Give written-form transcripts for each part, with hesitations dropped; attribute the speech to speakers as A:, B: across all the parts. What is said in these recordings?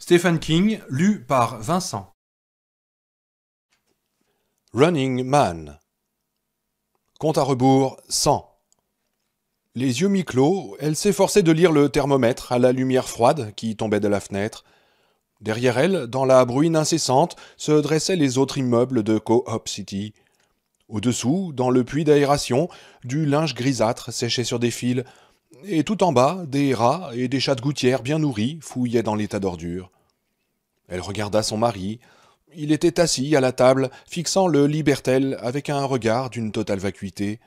A: Stephen King, lu par Vincent.
B: Running Man. Compte à rebours 100. Les yeux mi-clos, elle s'efforçait de lire le thermomètre à la lumière froide qui tombait de la fenêtre. Derrière elle, dans la bruine incessante, se dressaient les autres immeubles de Co-op City. Au-dessous, dans le puits d'aération, du linge grisâtre séchait sur des fils, et tout en bas, des rats et des chats de gouttière bien nourris fouillaient dans l'état d'ordures. Elle regarda son mari. Il était assis à la table, fixant le libertel avec un regard d'une totale vacuité.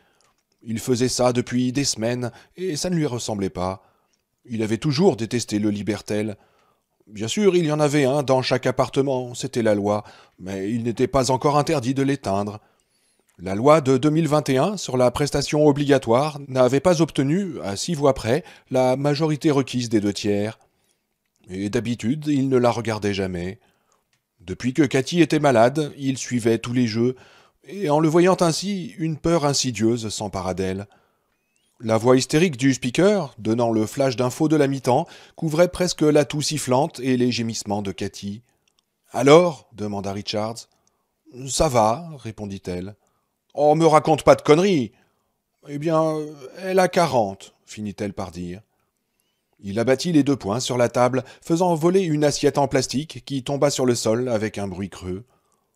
B: Il faisait ça depuis des semaines, et ça ne lui ressemblait pas. Il avait toujours détesté le libertel. Bien sûr, il y en avait un dans chaque appartement, c'était la loi, mais il n'était pas encore interdit de l'éteindre. La loi de 2021 sur la prestation obligatoire n'avait pas obtenu, à 6 voix près, la majorité requise des 2/3. Et d'habitude, il ne la regardait jamais. Depuis que Cathy était malade, il suivait tous les jeux, et en le voyant ainsi, une peur insidieuse s'empara d'elle. La voix hystérique du speaker, donnant le flash d'infos de la mi-temps, couvrait presque la toux sifflante et les gémissements de Cathy. « Alors » demanda Richards. « Ça va » répondit-elle. « Oh, me raconte pas de conneries !»« Eh bien, elle a 40, finit-elle par dire. Il abattit les 2 poings sur la table, faisant voler une assiette en plastique qui tomba sur le sol avec un bruit creux.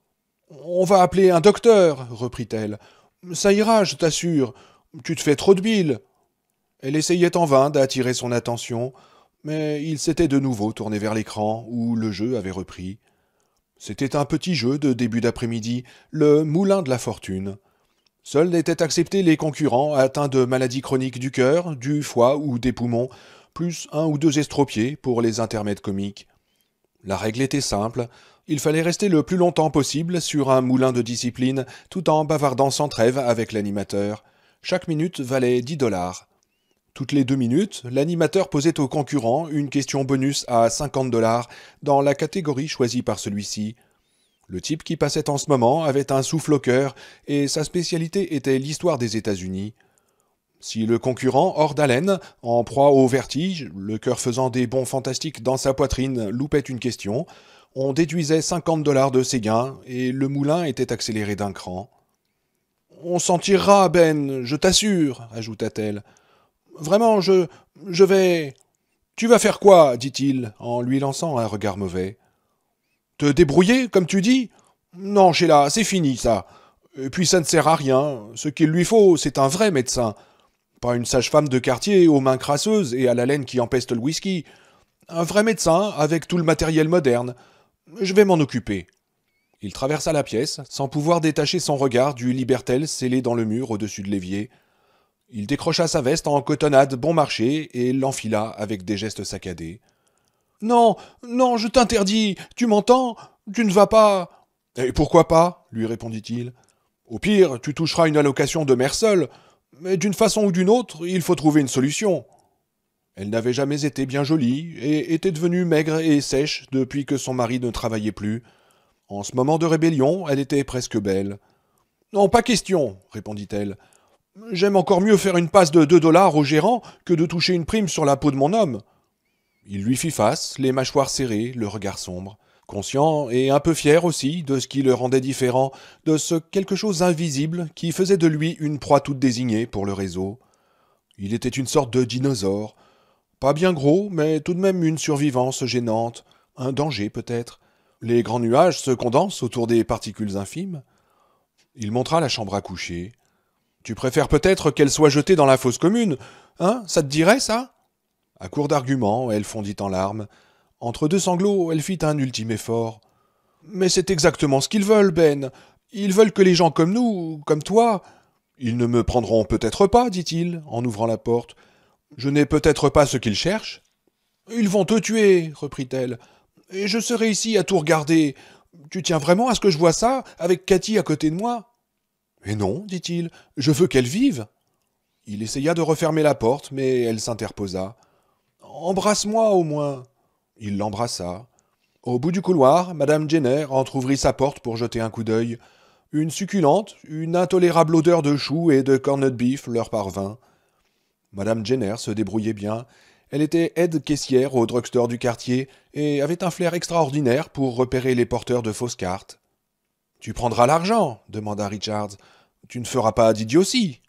B: « On va appeler un docteur, reprit-elle. Ça ira, je t'assure. Tu te fais trop de bile. Elle essayait en vain d'attirer son attention, mais il s'était de nouveau tourné vers l'écran où le jeu avait repris. C'était un petit jeu de début d'après-midi, le moulin de la fortune. Seuls n'étaient acceptés les concurrents atteints de maladies chroniques du cœur, du foie ou des poumons, plus 1 ou 2 estropiés pour les intermèdes comiques. La règle était simple, il fallait rester le plus longtemps possible sur un moulin de discipline tout en bavardant sans trêve avec l'animateur. Chaque minute valait 10 $. Toutes les 2 minutes, l'animateur posait au concurrent une question bonus à 50 $ dans la catégorie choisie par celui-ci. Le type qui passait en ce moment avait un souffle au cœur et sa spécialité était l'histoire des États-Unis. Si le concurrent, hors d'haleine, en proie au vertige, le cœur faisant des bonds fantastiques dans sa poitrine, loupait une question, on déduisait 50 $ de ses gains et le moulin était accéléré d'un cran. « On s'en tirera, Ben, je t'assure, ajouta-t-elle. « Vraiment, je vais... »« Tu vas faire quoi ?» dit-il, en lui lançant un regard mauvais. « Te débrouiller, comme tu dis ? Non, Sheila, c'est fini, ça. Et puis ça ne sert à rien. Ce qu'il lui faut, c'est un vrai médecin. Pas une sage-femme de quartier aux mains crasseuses et à la laine qui empeste le whisky. Un vrai médecin avec tout le matériel moderne. Je vais m'en occuper. » Il traversa la pièce, sans pouvoir détacher son regard du libertel scellé dans le mur au-dessus de l'évier. Il décrocha sa veste en cotonnade bon marché et l'enfila avec des gestes saccadés. « Non, non, je t'interdis, tu m'entends ? Tu ne vas pas... »« Et pourquoi pas ?» lui répondit-il. « Au pire, tu toucheras une allocation de mère seule, mais d'une façon ou d'une autre, il faut trouver une solution. » Elle n'avait jamais été bien jolie et était devenue maigre et sèche depuis que son mari ne travaillait plus. En ce moment de rébellion, elle était presque belle. « Non, pas question, répondit-elle. J'aime encore mieux faire une passe de 2 $ au gérant que de toucher une prime sur la peau de mon homme. » Il lui fit face, les mâchoires serrées, le regard sombre, conscient et un peu fier aussi de ce qui le rendait différent, de ce quelque chose invisible qui faisait de lui une proie toute désignée pour le réseau. Il était une sorte de dinosaure, pas bien gros, mais tout de même une survivance gênante, un danger peut-être. Les grands nuages se condensent autour des particules infimes. Il montra la chambre à coucher. « Tu préfères peut-être qu'elle soit jetée dans la fosse commune, hein ? Ça te dirait, ça ?» À court d'arguments, elle fondit en larmes. Entre 2 sanglots, elle fit un ultime effort. « Mais c'est exactement ce qu'ils veulent, Ben. Ils veulent que les gens comme nous, comme toi... »« Ils ne me prendront peut-être pas, dit-il, en ouvrant la porte. Je n'ai peut-être pas ce qu'ils cherchent. »« Ils vont te tuer, reprit-elle. Et je serai ici à tout regarder. Tu tiens vraiment à ce que je vois ça, avec Cathy à côté de moi ? » ?»« Mais non, dit-il, je veux qu'elle vive. » Il essaya de refermer la porte, mais elle s'interposa. « Embrasse-moi au moins. » Il l'embrassa. Au bout du couloir, Madame Jenner entr'ouvrit sa porte pour jeter un coup d'œil. Une succulente, une intolérable odeur de choux et de corned beef leur parvint. Madame Jenner se débrouillait bien. Elle était aide-caissière au drugstore du quartier et avait un flair extraordinaire pour repérer les porteurs de fausses cartes. « Tu prendras l'argent » demanda Richards. « Tu ne feras pas d'idiotie. »«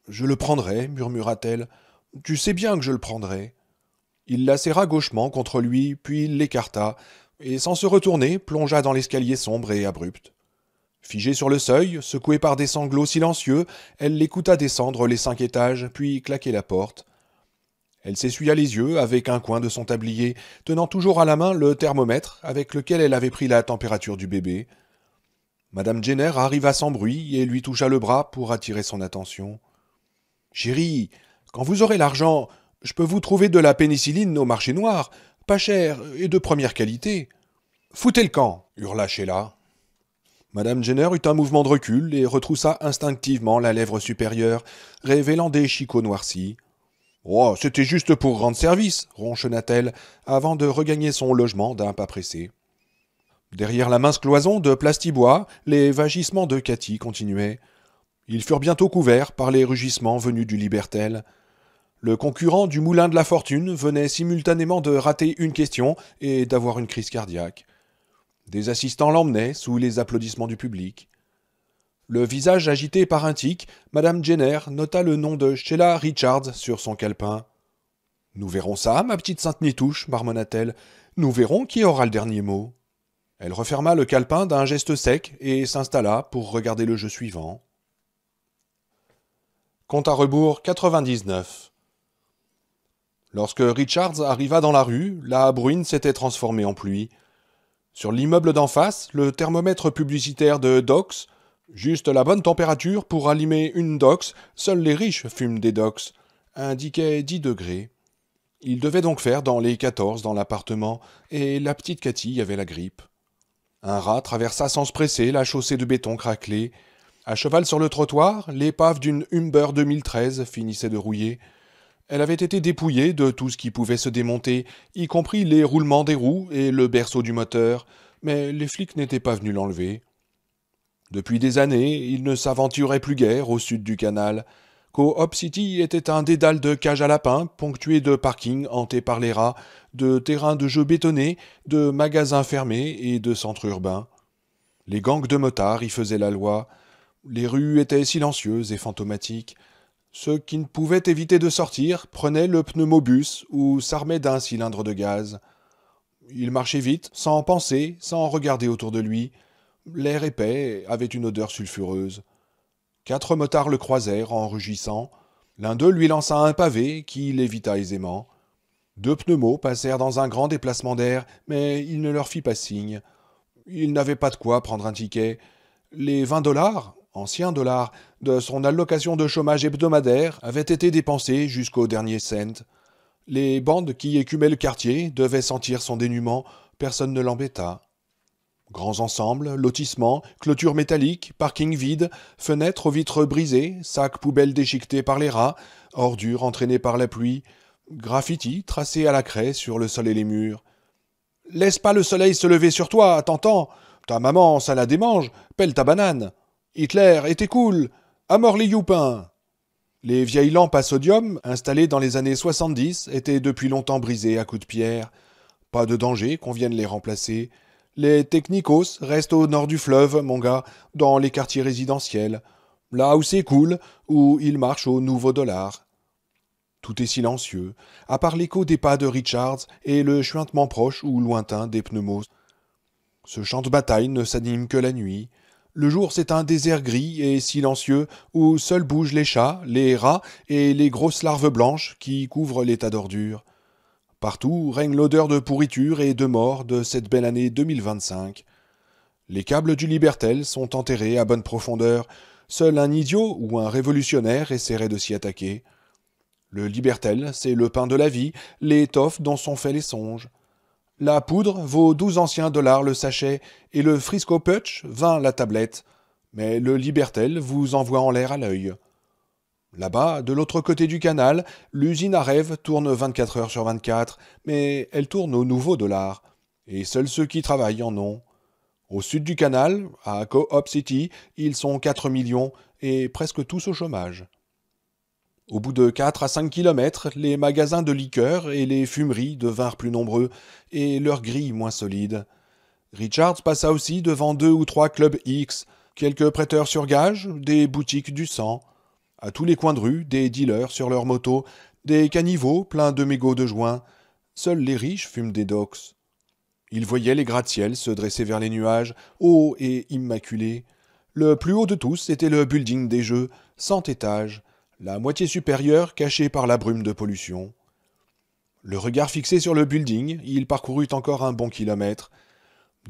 B: Je le prendrai, murmura-t-elle. « Tu sais bien que je le prendrai. » Il la serra gauchement contre lui, puis il l'écarta, et sans se retourner, plongea dans l'escalier sombre et abrupt. Figée sur le seuil, secouée par des sanglots silencieux, elle l'écouta descendre les 5 étages, puis claquer la porte. Elle s'essuya les yeux avec un coin de son tablier, tenant toujours à la main le thermomètre avec lequel elle avait pris la température du bébé. Madame Jenner arriva sans bruit et lui toucha le bras pour attirer son attention. « Chérie, quand vous aurez l'argent, je peux vous trouver de la pénicilline au marché noir, pas cher et de première qualité. »« Foutez le camp !» hurla Sheila. Madame Jenner eut un mouvement de recul et retroussa instinctivement la lèvre supérieure, révélant des chicots noircis. « Oh, c'était juste pour rendre service !» ronchonna-t-elle, avant de regagner son logement d'un pas pressé. Derrière la mince cloison de plastibois, les vagissements de Cathy continuaient. Ils furent bientôt couverts par les rugissements venus du Libertel. Le concurrent du Moulin de la Fortune venait simultanément de rater une question et d'avoir une crise cardiaque. Des assistants l'emmenaient sous les applaudissements du public. Le visage agité par un tic, Madame Jenner nota le nom de Sheila Richards sur son calepin. « Nous verrons ça, ma petite Sainte-Nitouche, marmonna-t-elle. Nous verrons qui aura le dernier mot. » Elle referma le calepin d'un geste sec et s'installa pour regarder le jeu suivant. Compte à rebours 99. Lorsque Richards arriva dans la rue, la bruine s'était transformée en pluie. Sur l'immeuble d'en face, le thermomètre publicitaire de Dox, juste la bonne température pour allumer une Dox, seuls les riches fument des Dox, indiquait 10 degrés. Il devait donc faire dans les 14 dans l'appartement, et la petite Cathy avait la grippe. Un rat traversa sans se presser la chaussée de béton craquelée. À cheval sur le trottoir, l'épave d'une Humber 2013 finissait de rouiller. Elle avait été dépouillée de tout ce qui pouvait se démonter, y compris les roulements des roues et le berceau du moteur, mais les flics n'étaient pas venus l'enlever. Depuis des années, ils ne s'aventuraient plus guère au sud du canal. Co-op City était un dédale de cages à lapins, ponctué de parkings hantés par les rats, de terrains de jeux bétonnés, de magasins fermés et de centres urbains. Les gangs de motards y faisaient la loi. Les rues étaient silencieuses et fantomatiques. Ceux qui ne pouvaient éviter de sortir prenaient le pneumobus ou s'armaient d'un cylindre de gaz. Il marchait vite, sans penser, sans regarder autour de lui. L'air épais avait une odeur sulfureuse. 4 motards le croisèrent en rugissant. L'un d'eux lui lança un pavé qui l'évita aisément. 2 pneumos passèrent dans un grand déplacement d'air, mais il ne leur fit pas signe. Il n'avait pas de quoi prendre un ticket. Les 20 $, anciens dollars, de son allocation de chômage hebdomadaire avaient été dépensés jusqu'au dernier cent. Les bandes qui écumaient le quartier devaient sentir son dénuement, personne ne l'embêta. Grands ensembles, lotissements, clôtures métalliques, parkings vides, fenêtres aux vitres brisées, sacs poubelles déchiquetés par les rats, ordures entraînées par la pluie, graffitis tracés à la craie sur le sol et les murs. « Laisse pas le soleil se lever sur toi, t'entends ? Ta maman, ça la démange, pèle ta banane. Hitler était cool, à mort les youpins !» Les vieilles lampes à sodium, installées dans les années 70, étaient depuis longtemps brisées à coups de pierre. Pas de danger qu'on vienne les remplacer. Les technicos restent au nord du fleuve, mon gars, dans les quartiers résidentiels. Là où c'est cool, où ils marchent au nouveau dollar. Tout est silencieux, à part l'écho des pas de Richards et le chuintement proche ou lointain des pneumos. Ce champ de bataille ne s'anime que la nuit. Le jour, c'est un désert gris et silencieux où seuls bougent les chats, les rats et les grosses larves blanches qui couvrent les tas d'ordures. Partout règne l'odeur de pourriture et de mort de cette belle année 2025. Les câbles du Libertel sont enterrés à bonne profondeur. Seul un idiot ou un révolutionnaire essaierait de s'y attaquer. Le Libertel, c'est le pain de la vie, l'étoffe dont sont faits les songes. La poudre vaut 12 anciens dollars le sachet et le Frisco Putsch 20 la tablette. Mais le Libertel vous envoie en l'air à l'œil. Là-bas, de l'autre côté du canal, l'usine à rêve tourne 24 heures sur 24, mais elle tourne au nouveau dollar. Et seuls ceux qui travaillent en ont. Au sud du canal, à Co-op City, ils sont 4 millions et presque tous au chômage. Au bout de 4 à 5 kilomètres, les magasins de liqueurs et les fumeries devinrent plus nombreux et leurs grilles moins solides. Richards passa aussi devant 2 ou 3 clubs X, quelques prêteurs sur gage, des boutiques du sang. À tous les coins de rue, des dealers sur leurs motos, des caniveaux pleins de mégots de joint. Seuls les riches fument des docks. Il voyait les gratte-ciel se dresser vers les nuages, hauts et immaculés. Le plus haut de tous était le building des Jeux, 100 étages, la moitié supérieure cachée par la brume de pollution. Le regard fixé sur le building, il parcourut encore un bon kilomètre.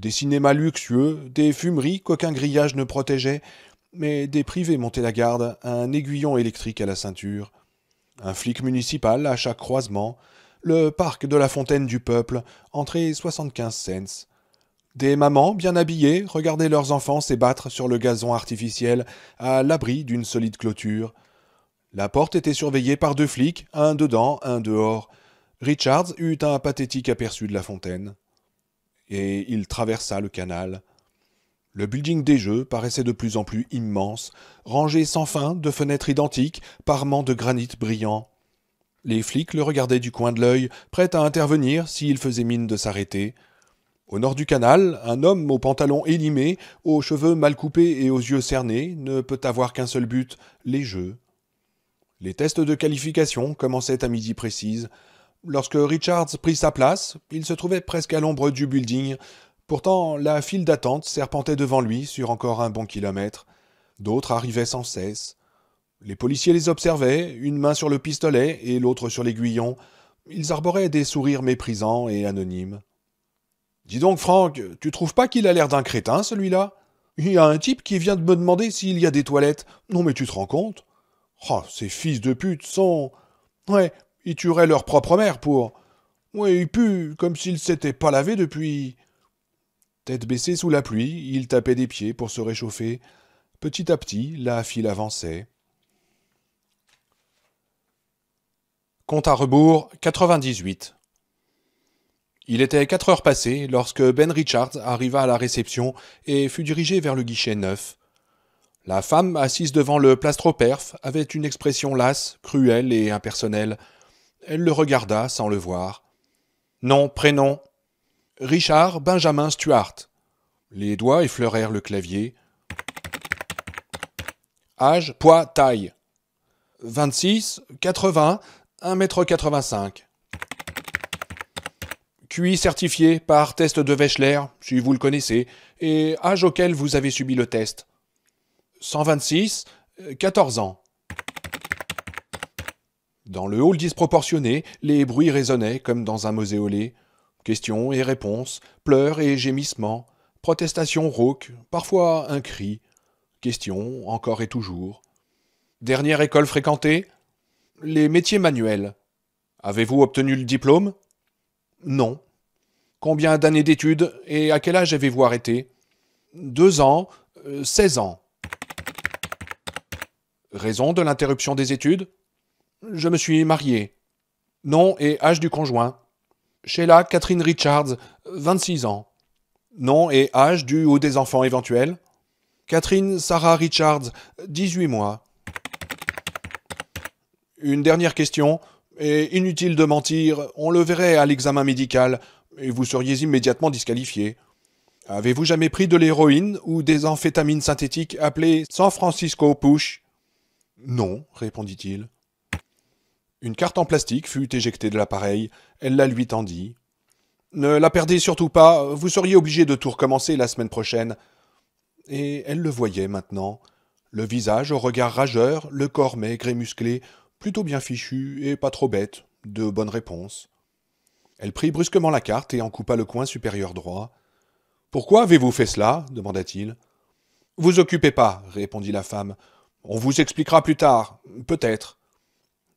B: Des cinémas luxueux, des fumeries qu'aucun grillage ne protégeait, mais des privés montaient la garde, un aiguillon électrique à la ceinture. Un flic municipal à chaque croisement, le parc de la Fontaine du Peuple, entrée 75 cents. Des mamans bien habillées regardaient leurs enfants s'ébattre sur le gazon artificiel, à l'abri d'une solide clôture. La porte était surveillée par 2 flics, un dedans, un dehors. Richards eut un pathétique aperçu de la fontaine. Et il traversa le canal. Le building des Jeux paraissait de plus en plus immense, rangé sans fin de fenêtres identiques, parements de granit brillant. Les flics le regardaient du coin de l'œil, prêts à intervenir s'il faisait mine de s'arrêter. Au nord du canal, un homme aux pantalons élimés, aux cheveux mal coupés et aux yeux cernés ne peut avoir qu'un seul but, les Jeux. Les tests de qualification commençaient à midi précise. Lorsque Richards prit sa place, il se trouvait presque à l'ombre du building. Pourtant, la file d'attente serpentait devant lui sur encore un bon kilomètre. D'autres arrivaient sans cesse. Les policiers les observaient, une main sur le pistolet et l'autre sur l'aiguillon. Ils arboraient des sourires méprisants et anonymes. « Dis donc, Franck, tu trouves pas qu'il a l'air d'un crétin, celui-là ? Il y a un type qui vient de me demander s'il y a des toilettes. Non mais tu te rends compte ? Oh, ces fils de pute sont... Ouais, ils tueraient leur propre mère pour... Ouais, ils puent comme s'ils s'étaient pas lavés depuis... » Tête baissée sous la pluie, il tapait des pieds pour se réchauffer. Petit à petit, la file avançait. Compte à rebours, 98. Il était 4 heures passées lorsque Ben Richards arriva à la réception et fut dirigé vers le guichet 9. La femme assise devant le plastro-perf avait une expression lasse, cruelle et impersonnelle. Elle le regarda sans le voir. Nom, prénom. Richard Benjamin Stuart. Les doigts effleurèrent le clavier. Âge, poids, taille. 26, 80, 1,85 m. QI certifié par test de Wechsler, si vous le connaissez, et âge auquel vous avez subi le test. 126, 14 ans. Dans le hall disproportionné, les bruits résonnaient comme dans un mausolée. Questions et réponses, pleurs et gémissements, protestations rauques, parfois un cri. Questions, encore et toujours. Dernière école fréquentée ? Les métiers manuels. Avez-vous obtenu le diplôme ? Non. Combien d'années d'études et à quel âge avez-vous arrêté ? 2 ans, 16 ans. Raison de l'interruption des études ? Je me suis marié. Nom et âge du conjoint. Sheila Catherine Richards, 26 ans. Nom et âge du ou des enfants éventuels. Catherine Sarah Richards, 18 mois. Une dernière question, et inutile de mentir, on le verrait à l'examen médical, et vous seriez immédiatement disqualifié. Avez-vous jamais pris de l'héroïne ou des amphétamines synthétiques appelées San Francisco Push ? Non, répondit-il. Une carte en plastique fut éjectée de l'appareil. Elle la lui tendit. Ne la perdez surtout pas, vous seriez obligé de tout recommencer la semaine prochaine. Et elle le voyait maintenant. Le visage au regard rageur, le corps maigre et musclé, plutôt bien fichu et pas trop bête, de bonnes réponses. Elle prit brusquement la carte et en coupa le coin supérieur droit. « Pourquoi avez-vous fait cela » demanda-t-il. « Vous occupez pas, » répondit la femme. « On vous expliquera plus tard, peut-être. »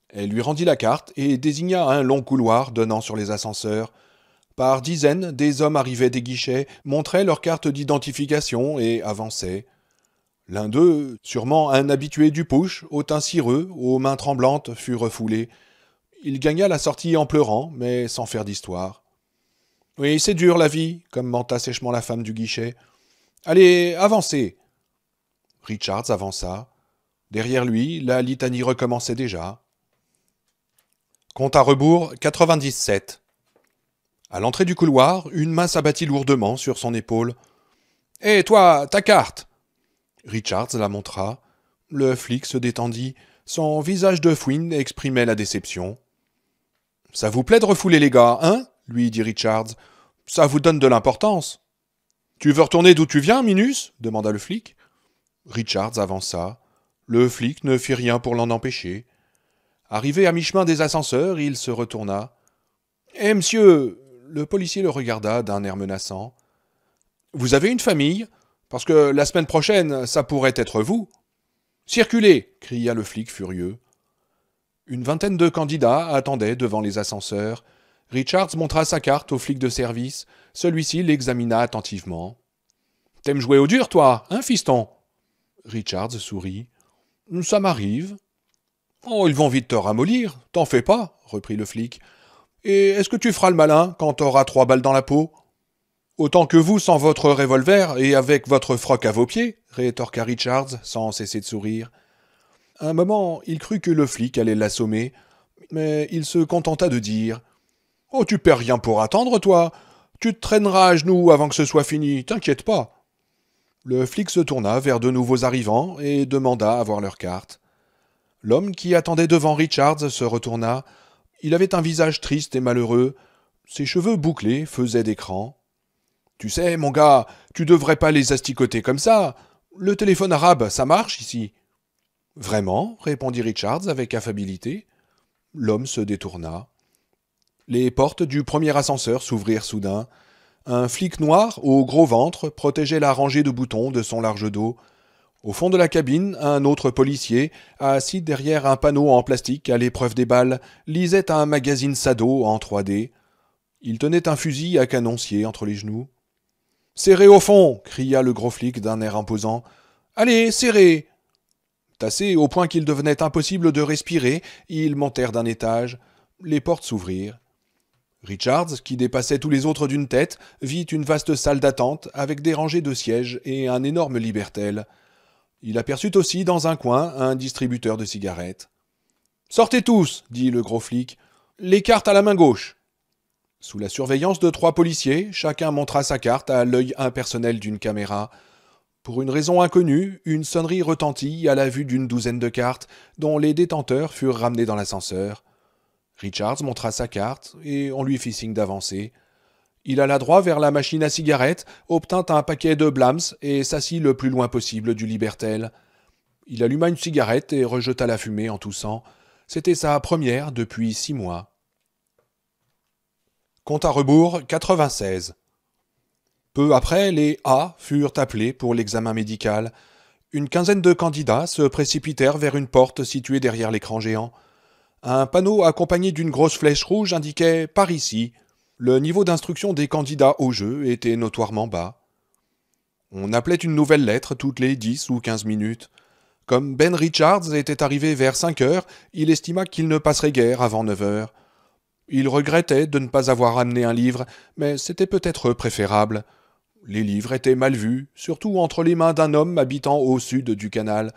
B: Elle lui rendit la carte et désigna un long couloir donnant sur les ascenseurs. Par dizaines, des hommes arrivaient des guichets, montraient leur carte d'identification et avançaient. L'un d'eux, sûrement un habitué du push, au teint cireux, aux mains tremblantes, fut refoulé. Il gagna la sortie en pleurant, mais sans faire d'histoire. « Oui, c'est dur la vie », commenta sèchement la femme du guichet. « Allez, avancez !» Richards avança. Derrière lui, la litanie recommençait déjà. Compte à rebours 97. À l'entrée du couloir, une main s'abattit lourdement sur son épaule. « Hé, toi, ta carte !» Richards la montra. Le flic se détendit. Son visage de fouine exprimait la déception. « Ça vous plaît de refouler les gars, hein ?» lui dit Richards. « Ça vous donne de l'importance. »« Tu veux retourner d'où tu viens, Minus ?» demanda le flic. Richards avança. Le flic ne fit rien pour l'en empêcher. Arrivé à mi-chemin des ascenseurs, il se retourna. « Eh, monsieur !» Le policier le regarda d'un air menaçant. « Vous avez une famille ? Parce que la semaine prochaine, ça pourrait être vous. »« Circulez !» cria le flic furieux. Une vingtaine de candidats attendaient devant les ascenseurs. Richards montra sa carte au flic de service. Celui-ci l'examina attentivement. « T'aimes jouer au dur, toi, hein, fiston ?» Richards sourit. « Ça m'arrive. »« Oh, ils vont vite te ramollir, t'en fais pas, » reprit le flic. « Et est-ce que tu feras le malin quand t'auras 3 balles dans la peau ?»« Autant que vous sans votre revolver et avec votre froc à vos pieds, » rétorqua Richards sans cesser de sourire. Un moment, il crut que le flic allait l'assommer, mais il se contenta de dire « Oh, tu perds rien pour attendre, toi. Tu te traîneras à genoux avant que ce soit fini, t'inquiète pas. » Le flic se tourna vers de nouveaux arrivants et demanda à voir leur carte. L'homme qui attendait devant Richards se retourna. Il avait un visage triste et malheureux. Ses cheveux bouclés faisaient d'écran. « Tu sais, mon gars, tu devrais pas les asticoter comme ça. Le téléphone arabe, ça marche ici. »« Vraiment ?» répondit Richards avec affabilité. L'homme se détourna. Les portes du premier ascenseur s'ouvrirent soudain. Un flic noir, au gros ventre, protégeait la rangée de boutons de son large dos. Au fond de la cabine, un autre policier, assis derrière un panneau en plastique à l'épreuve des balles, lisait un magazine Sado en 3D. Il tenait un fusil à canoncier entre les genoux. « Serrez au fond !» cria le gros flic d'un air imposant. « Allez, serrez !» Tassés au point qu'il devenait impossible de respirer, ils montèrent d'un étage. Les portes s'ouvrirent. Richards, qui dépassait tous les autres d'une tête, vit une vaste salle d'attente avec des rangées de sièges et un énorme libertel. Il aperçut aussi dans un coin un distributeur de cigarettes. « Sortez tous !» dit le gros flic. « Les cartes à la main gauche !» Sous la surveillance de 3 policiers, chacun montra sa carte à l'œil impersonnel d'une caméra. Pour une raison inconnue, une sonnerie retentit à la vue d'une douzaine de cartes, dont les détenteurs furent ramenés dans l'ascenseur. Richards montra sa carte, et on lui fit signe d'avancer. Il alla droit vers la machine à cigarettes, obtint un paquet de Blams et s'assit le plus loin possible du libertel. Il alluma une cigarette et rejeta la fumée en toussant. C'était sa première depuis 6 mois. Compte à rebours 96. Peu après, les A furent appelés pour l'examen médical. Une quinzaine de candidats se précipitèrent vers une porte située derrière l'écran géant. Un panneau accompagné d'une grosse flèche rouge indiquait « Par ici ». Le niveau d'instruction des candidats au jeu était notoirement bas. On appelait une nouvelle lettre toutes les 10 ou 15 minutes. Comme Ben Richards était arrivé vers 5 heures, il estima qu'il ne passerait guère avant 9 heures. Il regrettait de ne pas avoir amené un livre, mais c'était peut-être préférable. Les livres étaient mal vus, surtout entre les mains d'un homme habitant au sud du canal.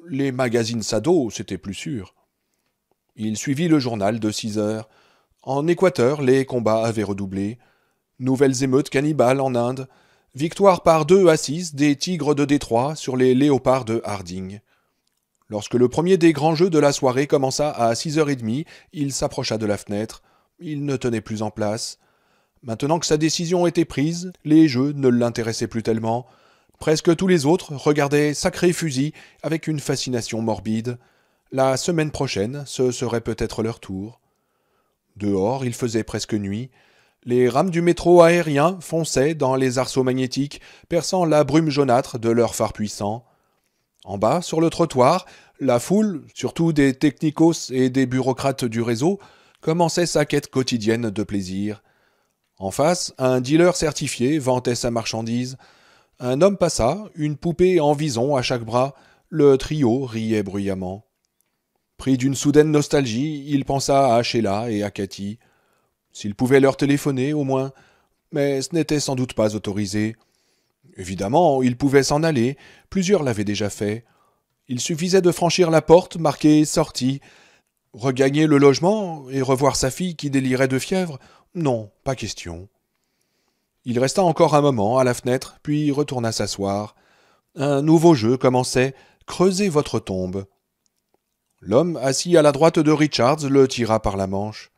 B: Les magazines Sado, c'était plus sûr. Il suivit le journal de 6 heures. En Équateur, les combats avaient redoublé. Nouvelles émeutes cannibales en Inde. Victoire par 2-6 des Tigres de Détroit sur les Léopards de Harding. Lorsque le premier des grands jeux de la soirée commença à 6h30, il s'approcha de la fenêtre. Il ne tenait plus en place. Maintenant que sa décision était prise, les jeux ne l'intéressaient plus tellement. Presque tous les autres regardaient Sacré Fusil avec une fascination morbide. La semaine prochaine, ce serait peut-être leur tour. Dehors, il faisait presque nuit. Les rames du métro aérien fonçaient dans les arceaux magnétiques, perçant la brume jaunâtre de leurs phares puissants. En bas, sur le trottoir, la foule, surtout des technicos et des bureaucrates du réseau, commençait sa quête quotidienne de plaisir. En face, un dealer certifié vantait sa marchandise. Un homme passa, une poupée en vison à chaque bras. Le trio riait bruyamment. Pris d'une soudaine nostalgie, il pensa à Sheila et à Cathy. S'il pouvait leur téléphoner, au moins, mais ce n'était sans doute pas autorisé. Évidemment, il pouvait s'en aller, plusieurs l'avaient déjà fait. Il suffisait de franchir la porte marquée « Sortie ». Regagner le logement et revoir sa fille qui délirait de fièvre? Non, pas question. Il resta encore un moment à la fenêtre, puis retourna s'asseoir. Un nouveau jeu commençait. Creusez votre tombe. L'homme assis à la droite de Richards le tira par la manche.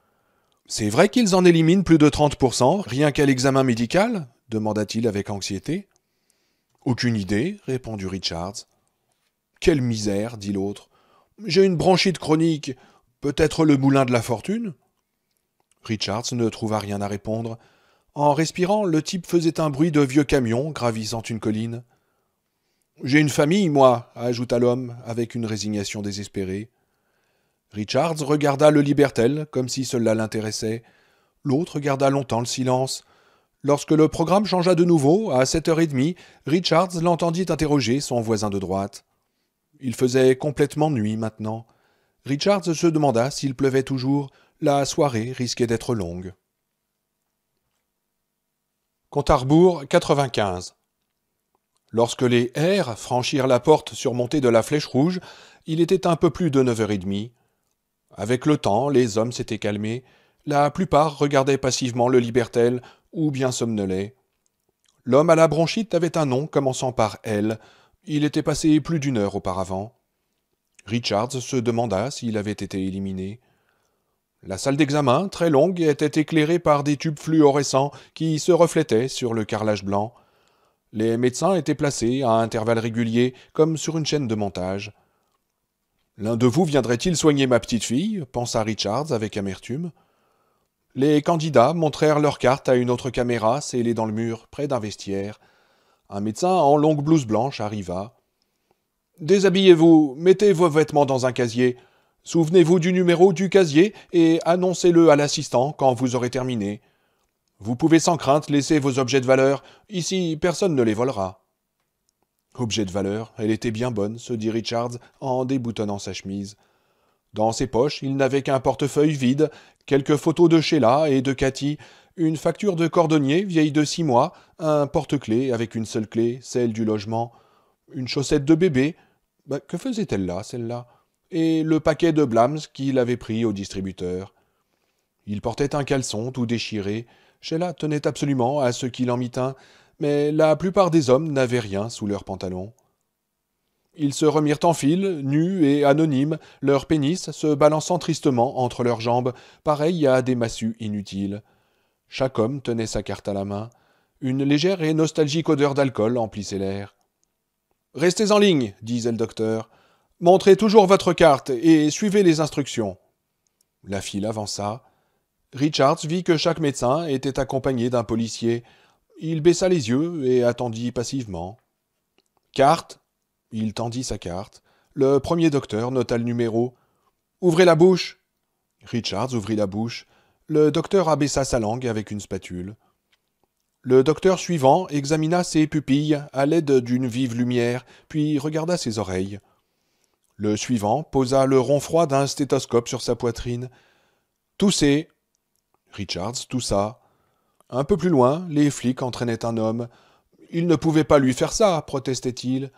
B: C'est vrai qu'ils en éliminent plus de 30%, rien qu'à l'examen médical? Demanda-t-il avec anxiété. Aucune idée, répondit Richards. Quelle misère, dit l'autre. J'ai une bronchite chronique. Peut-être le moulin de la fortune? Richards ne trouva rien à répondre. En respirant, le type faisait un bruit de vieux camion gravissant une colline. J'ai une famille, moi, ajouta l'homme, avec une résignation désespérée. Richards regarda le libertel, comme si cela l'intéressait. L'autre garda longtemps le silence. Lorsque le programme changea de nouveau, à 7h30, Richards l'entendit interroger son voisin de droite. Il faisait complètement nuit maintenant. Richards se demanda s'il pleuvait toujours. La soirée risquait d'être longue. Compte à rebours 95. Lorsque les R franchirent la porte surmontée de la flèche rouge, il était un peu plus de 9h30. Avec le temps, les hommes s'étaient calmés. La plupart regardaient passivement le libertel, ou bien somnolaient. L'homme à la bronchite avait un nom commençant par L. Il était passé plus d'une heure auparavant. Richards se demanda s'il avait été éliminé. La salle d'examen, très longue, était éclairée par des tubes fluorescents qui se reflétaient sur le carrelage blanc. Les médecins étaient placés à intervalles réguliers, comme sur une chaîne de montage. « L'un de vous viendrait-il soigner ma petite fille » pensa Richards avec amertume. Les candidats montrèrent leurs cartes à une autre caméra scellée dans le mur, près d'un vestiaire. Un médecin en longue blouse blanche arriva. « Déshabillez-vous, mettez vos vêtements dans un casier. Souvenez-vous du numéro du casier et annoncez-le à l'assistant quand vous aurez terminé. Vous pouvez sans crainte laisser vos objets de valeur. Ici, personne ne les volera. » Objet de valeur, elle était bien bonne, se dit Richards en déboutonnant sa chemise. Dans ses poches, il n'avait qu'un portefeuille vide, quelques photos de Sheila et de Cathy, une facture de cordonnier vieille de 6 mois, un porte-clés avec une seule clé, celle du logement, une chaussette de bébé. Que faisait-elle là, celle-là? Et le paquet de blâmes qu'il avait pris au distributeur. Il portait un caleçon tout déchiré. Sheila tenait absolument à ce qu'il en mit un, mais la plupart des hommes n'avaient rien sous leurs pantalons. Ils se remirent en file, nus et anonymes, leurs pénis se balançant tristement entre leurs jambes, pareils à des massues inutiles. Chaque homme tenait sa carte à la main. Une légère et nostalgique odeur d'alcool emplissait l'air. « Restez en ligne, disait le docteur. Montrez toujours votre carte et suivez les instructions. » La file avança. Richards vit que chaque médecin était accompagné d'un policier. Il baissa les yeux et attendit passivement. « Carte !» Il tendit sa carte. Le premier docteur nota le numéro. « Ouvrez la bouche !» Richards ouvrit la bouche. Le docteur abaissa sa langue avec une spatule. Le docteur suivant examina ses pupilles à l'aide d'une vive lumière, puis regarda ses oreilles. Le suivant posa le rond froid d'un stéthoscope sur sa poitrine. « Toussez !» Richards toussa. Un peu plus loin, les flics entraînaient un homme. « Il ne pouvait pas lui faire ça, protestait-il.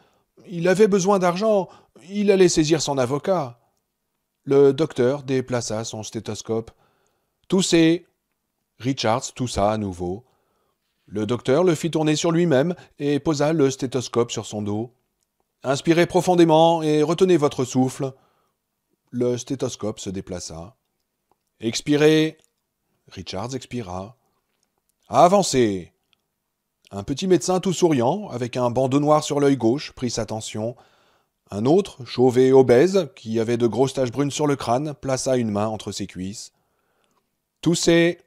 B: Il avait besoin d'argent, il allait saisir son avocat. » Le docteur déplaça son stéthoscope. « Toussez !» Richards toussa à nouveau. Le docteur le fit tourner sur lui-même et posa le stéthoscope sur son dos. « Inspirez profondément et retenez votre souffle. » Le stéthoscope se déplaça. « Expirez !» Richards expira. « Avancez !» Un petit médecin tout souriant, avec un bandeau noir sur l'œil gauche, prit sa tension. Un autre, chauve et obèse, qui avait de grosses taches brunes sur le crâne, plaça une main entre ses cuisses. « Toussez !»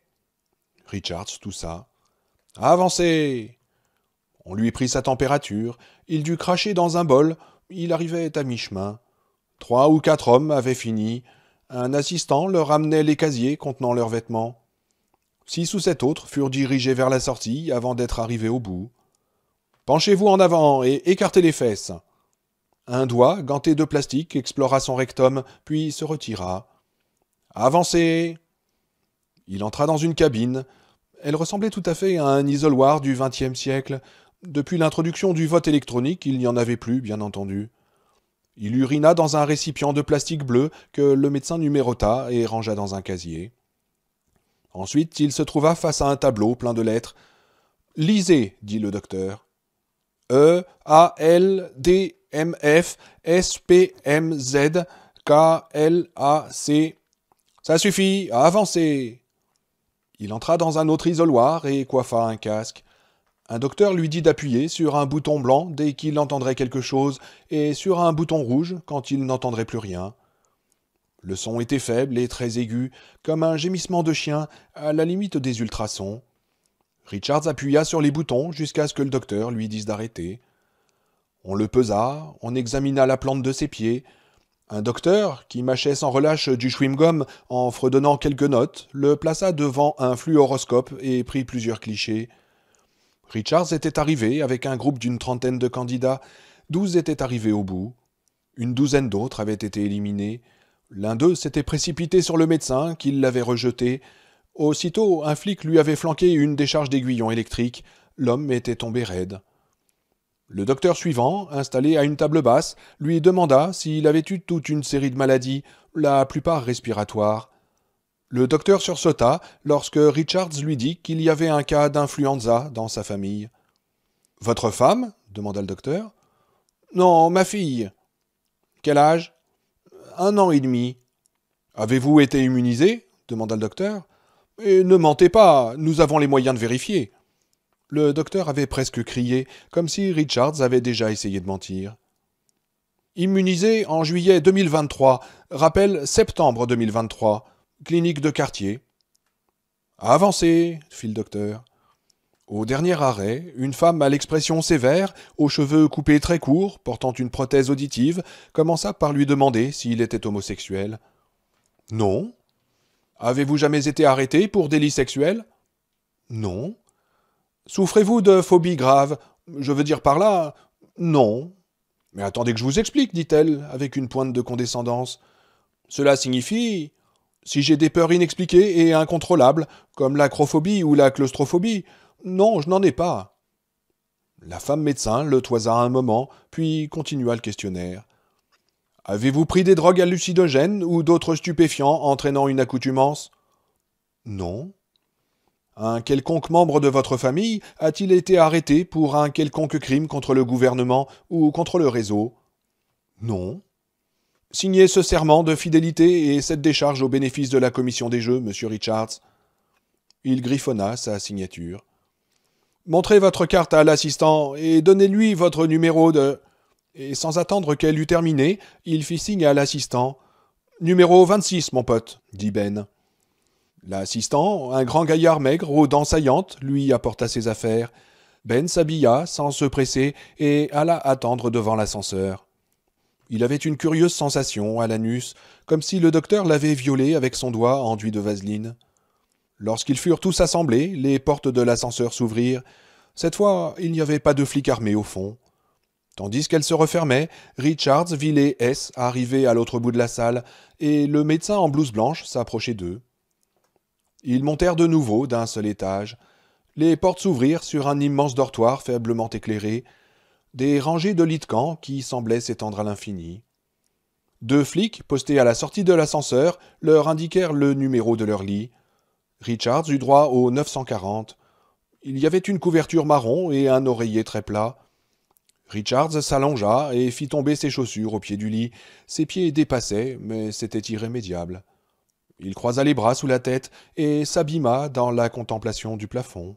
B: Richards toussa. « Avancez !» On lui prit sa température. Il dut cracher dans un bol. Il arrivait à mi-chemin. 3 ou 4 hommes avaient fini. Un assistant leur amenait les casiers contenant leurs vêtements. 6 ou 7 autres furent dirigés vers la sortie avant d'être arrivés au bout. « Penchez-vous en avant et écartez les fesses. » Un doigt, ganté de plastique, explora son rectum, puis se retira. « Avancez !» Il entra dans une cabine. Elle ressemblait tout à fait à un isoloir du XXe siècle. Depuis l'introduction du vote électronique, il n'y en avait plus, bien entendu. Il urina dans un récipient de plastique bleu que le médecin numérota et rangea dans un casier. Ensuite, il se trouva face à un tableau plein de lettres. « Lisez, dit le docteur. E, A, L, D, M, F, S, P, M, Z, K, L, A, C. Ça suffit, avancez !» Il entra dans un autre isoloir et coiffa un casque. Un docteur lui dit d'appuyer sur un bouton blanc dès qu'il entendrait quelque chose et sur un bouton rouge quand il n'entendrait plus rien. Le son était faible et très aigu, comme un gémissement de chien à la limite des ultrasons. Richards appuya sur les boutons jusqu'à ce que le docteur lui dise d'arrêter. On le pesa, on examina la plante de ses pieds. Un docteur, qui mâchait sans relâche du chewing-gum en fredonnant quelques notes, le plaça devant un fluoroscope et prit plusieurs clichés. Richards était arrivé avec un groupe d'une trentaine de candidats. 12 étaient arrivés au bout. Une douzaine d'autres avaient été éliminés. L'un d'eux s'était précipité sur le médecin, qui l'avait rejeté. Aussitôt, un flic lui avait flanqué une décharge d'aiguillon électrique. L'homme était tombé raide. Le docteur suivant, installé à une table basse, lui demanda s'il avait eu toute une série de maladies, la plupart respiratoires. Le docteur sursauta lorsque Richards lui dit qu'il y avait un cas d'influenza dans sa famille. « Votre femme ?» demanda le docteur. « Non, ma fille. »« Quel âge ?»« 1 an et demi. »« Avez-vous été immunisé ?» demanda le docteur. « Et ne mentez pas, nous avons les moyens de vérifier. » Le docteur avait presque crié, comme si Richards avait déjà essayé de mentir. « Immunisé en juillet 2023, rappel septembre 2023. Clinique de quartier. »« Avancez, » fit le docteur. Au dernier arrêt, une femme à l'expression sévère, aux cheveux coupés très courts, portant une prothèse auditive, commença par lui demander s'il était homosexuel. « Non. »« Avez-vous jamais été arrêté pour délit sexuel ?»« Non. »« Souffrez-vous de phobie grave ? Je veux dire par là, non. »« Mais attendez que je vous explique, dit-elle, avec une pointe de condescendance. Cela signifie... Si j'ai des peurs inexpliquées et incontrôlables, comme l'acrophobie ou la claustrophobie, non, je n'en ai pas. » La femme médecin le toisa un moment, puis continua le questionnaire. « Avez-vous pris des drogues hallucinogènes ou d'autres stupéfiants entraînant une accoutumance ? » Non. « Un quelconque membre de votre famille a-t-il été arrêté pour un quelconque crime contre le gouvernement ou contre le réseau ? » Non. « Signez ce serment de fidélité et cette décharge au bénéfice de la commission des jeux, monsieur Richards. » Il griffonna sa signature. « Montrez votre carte à l'assistant et donnez-lui votre numéro de... » Et sans attendre qu'elle eût terminé, il fit signe à l'assistant. « Numéro 26, mon pote, » dit Ben. L'assistant, un grand gaillard maigre aux dents saillantes, lui apporta ses affaires. Ben s'habilla sans se presser et alla attendre devant l'ascenseur. Il avait une curieuse sensation à l'anus, comme si le docteur l'avait violé avec son doigt enduit de vaseline. Lorsqu'ils furent tous assemblés, les portes de l'ascenseur s'ouvrirent. Cette fois, il n'y avait pas de flic armé au fond. Tandis qu'elles se refermaient, Richards vit les S arriver à l'autre bout de la salle, et le médecin en blouse blanche s'approcher d'eux. Ils montèrent de nouveau d'un seul étage. Les portes s'ouvrirent sur un immense dortoir faiblement éclairé, des rangées de lits de camp qui semblaient s'étendre à l'infini. 2 flics, postés à la sortie de l'ascenseur, leur indiquèrent le numéro de leur lit. Richards eut droit au 940. Il y avait une couverture marron et un oreiller très plat. Richards s'allongea et fit tomber ses chaussures au pied du lit. Ses pieds dépassaient, mais c'était irrémédiable. Il croisa les bras sous la tête et s'abîma dans la contemplation du plafond.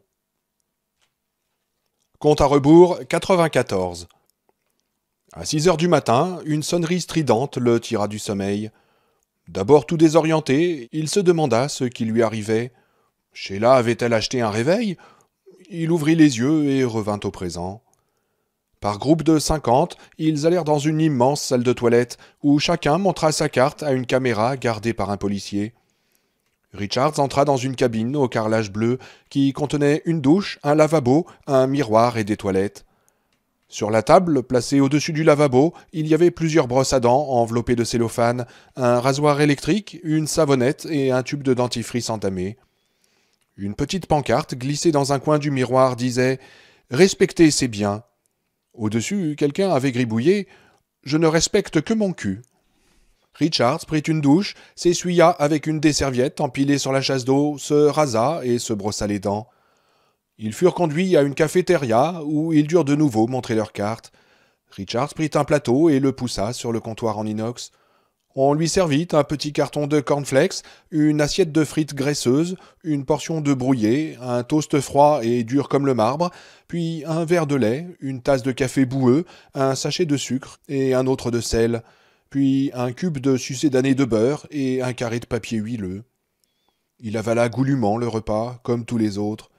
B: Compte à rebours 94. À 6 heures du matin, une sonnerie stridente le tira du sommeil. D'abord tout désorienté, il se demanda ce qui lui arrivait. Sheila avait-elle acheté un réveil ? Il ouvrit les yeux et revint au présent. Par groupe de 50, ils allèrent dans une immense salle de toilette où chacun montra sa carte à une caméra gardée par un policier. Richards entra dans une cabine au carrelage bleu qui contenait une douche, un lavabo, un miroir et des toilettes. Sur la table, placée au-dessus du lavabo, il y avait plusieurs brosses à dents enveloppées de cellophane, un rasoir électrique, une savonnette et un tube de dentifrice entamé. Une petite pancarte glissée dans un coin du miroir disait « Respectez, c'est bien ». Au-dessus, quelqu'un avait gribouillé Je ne respecte que mon cul. Richards prit une douche, s'essuya avec une des serviettes empilées sur la chasse d'eau, se rasa et se brossa les dents. Ils furent conduits à une cafétéria où ils durent de nouveau montrer leurs cartes. Richards prit un plateau et le poussa sur le comptoir en inox. On lui servit un petit carton de cornflakes, une assiette de frites graisseuses, une portion de brouillé, un toast froid et dur comme le marbre, puis un verre de lait, une tasse de café boueux, un sachet de sucre et un autre de sel, puis un cube de sucédané de beurre et un carré de papier huileux. Il avala goulûment le repas, comme tous les autres.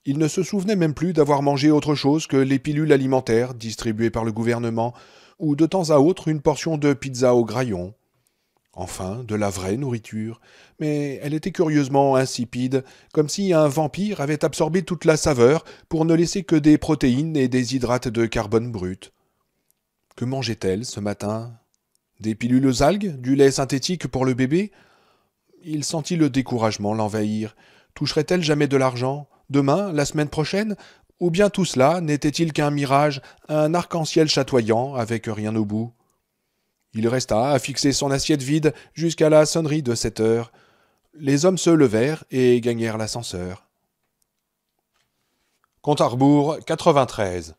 B: Il ne se souvenait même plus d'avoir mangé autre chose que les pilules alimentaires distribuées par le gouvernement, ou de temps à autre une portion de pizza au graillon. Enfin, de la vraie nourriture, mais elle était curieusement insipide, comme si un vampire avait absorbé toute la saveur pour ne laisser que des protéines et des hydrates de carbone brut. Que mangeait-elle ce matin? Des pilules aux algues? Du lait synthétique pour le bébé? Il sentit le découragement l'envahir. Toucherait-elle jamais de l'argent? Demain? La semaine prochaine? Ou bien tout cela n'était-il qu'un mirage, un arc-en-ciel chatoyant avec rien au bout? Il resta à fixer son assiette vide jusqu'à la sonnerie de 7 heures. Les hommes se levèrent et gagnèrent l'ascenseur. Compte à rebours 93.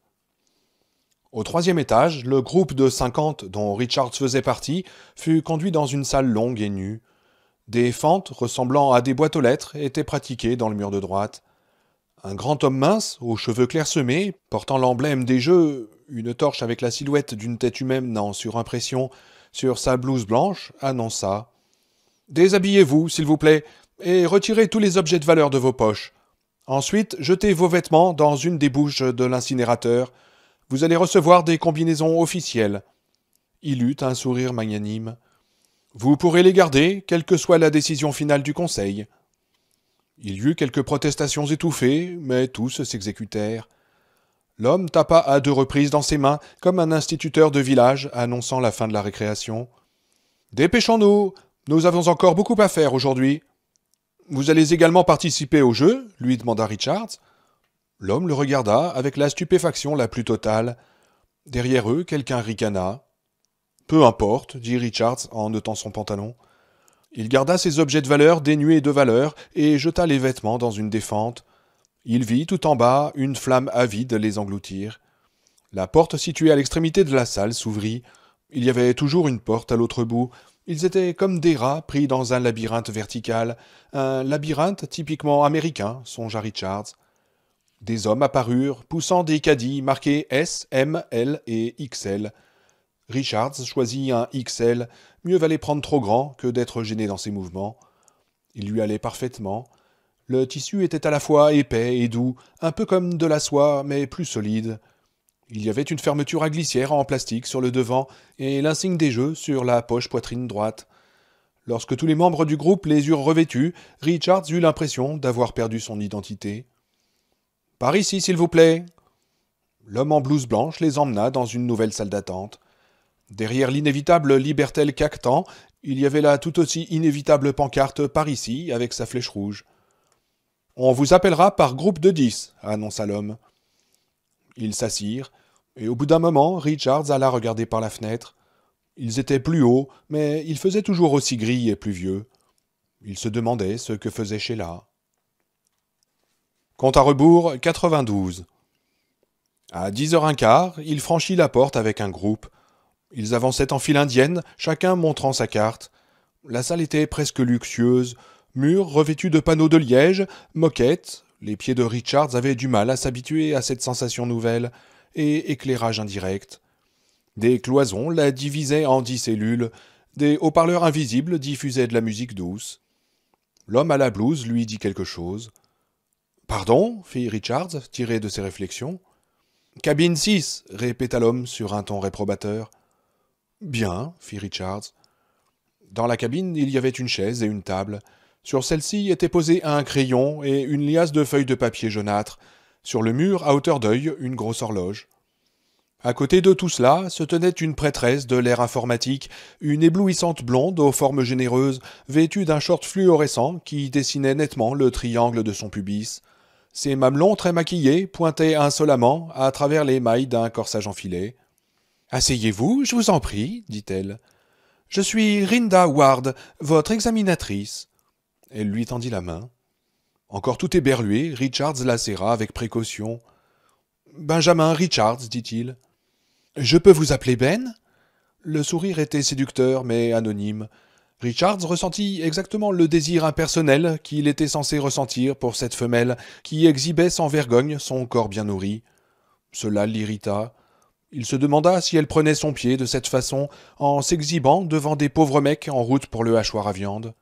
B: Au 3e étage, le groupe de 50 dont Richards faisait partie fut conduit dans une salle longue et nue. Des fentes ressemblant à des boîtes aux lettres étaient pratiquées dans le mur de droite. Un grand homme mince, aux cheveux clairsemés, portant l'emblème des jeux, une torche avec la silhouette d'une tête humaine en surimpression, sur sa blouse blanche, annonça « Déshabillez-vous, s'il vous plaît, et retirez tous les objets de valeur de vos poches. Ensuite, jetez vos vêtements dans une des bouches de l'incinérateur. Vous allez recevoir des combinaisons officielles. » Il eut un sourire magnanime. « Vous pourrez les garder, quelle que soit la décision finale du Conseil. » Il y eut quelques protestations étouffées, mais tous s'exécutèrent. L'homme tapa à 2 reprises dans ses mains, comme un instituteur de village annonçant la fin de la récréation. « Dépêchons-nous, nous avons encore beaucoup à faire aujourd'hui. »« Vous allez également participer au jeu ?» lui demanda Richards. L'homme le regarda avec la stupéfaction la plus totale. Derrière eux, quelqu'un ricana. « Peu importe, » dit Richards en ôtant son pantalon. Il garda ses objets de valeur dénués de valeur et jeta les vêtements dans une des fentes. Il vit tout en bas une flamme avide les engloutir. La porte située à l'extrémité de la salle s'ouvrit. Il y avait toujours une porte à l'autre bout. Ils étaient comme des rats pris dans un labyrinthe vertical. Un labyrinthe typiquement américain, songea Richards. Des hommes apparurent, poussant des caddies marqués S, M, L et XL. Richards choisit un XL. Mieux valait prendre trop grand que d'être gêné dans ses mouvements. Il lui allait parfaitement. Le tissu était à la fois épais et doux, un peu comme de la soie, mais plus solide. Il y avait une fermeture à glissière en plastique sur le devant et l'insigne des jeux sur la poche poitrine droite. Lorsque tous les membres du groupe les eurent revêtus, Richards eut l'impression d'avoir perdu son identité. « Par ici, s'il vous plaît !» L'homme en blouse blanche les emmena dans une nouvelle salle d'attente. Derrière l'inévitable libertel caquetant, il y avait la tout aussi inévitable pancarte par ici avec sa flèche rouge. « On vous appellera par groupe de 10, » annonça l'homme. Ils s'assirent, et au bout d'un moment, Richards alla regarder par la fenêtre. Ils étaient plus hauts, mais il faisait toujours aussi gris et pluvieux. Il se demandait ce que faisait Sheila. Compte à rebours 92. À 10h15, il franchit la porte avec un groupe. Ils avançaient en file indienne, chacun montrant sa carte. La salle était presque luxueuse, murs revêtus de panneaux de liège, moquettes, les pieds de Richards avaient du mal à s'habituer à cette sensation nouvelle, et éclairage indirect. Des cloisons la divisaient en 10 cellules, des haut-parleurs invisibles diffusaient de la musique douce. L'homme à la blouse lui dit quelque chose. « Pardon » fit Richards, tiré de ses réflexions. « Cabine 6 » répéta l'homme sur un ton réprobateur. « Bien » fit Richards. Dans la cabine, il y avait une chaise et une table. Sur celle-ci était posé un crayon et une liasse de feuilles de papier jaunâtre. Sur le mur, à hauteur d'œil, une grosse horloge. À côté de tout cela se tenait une prêtresse de l'ère informatique, une éblouissante blonde aux formes généreuses, vêtue d'un short fluorescent qui dessinait nettement le triangle de son pubis. Ses mamelons très maquillés pointaient insolemment à travers les mailles d'un corsage enfilé. Asseyez-vous, je vous en prie, dit-elle. Je suis Rinda Ward, votre examinatrice. Elle lui tendit la main. Encore tout éberlué, Richards la serra avec précaution. Benjamin Richards, dit-il. Je peux vous appeler Ben? Le sourire était séducteur, mais anonyme. Richards ressentit exactement le désir impersonnel qu'il était censé ressentir pour cette femelle qui exhibait sans vergogne son corps bien nourri. Cela l'irrita. Il se demanda si elle prenait son pied de cette façon en s'exhibant devant des pauvres mecs en route pour le hachoir à viande.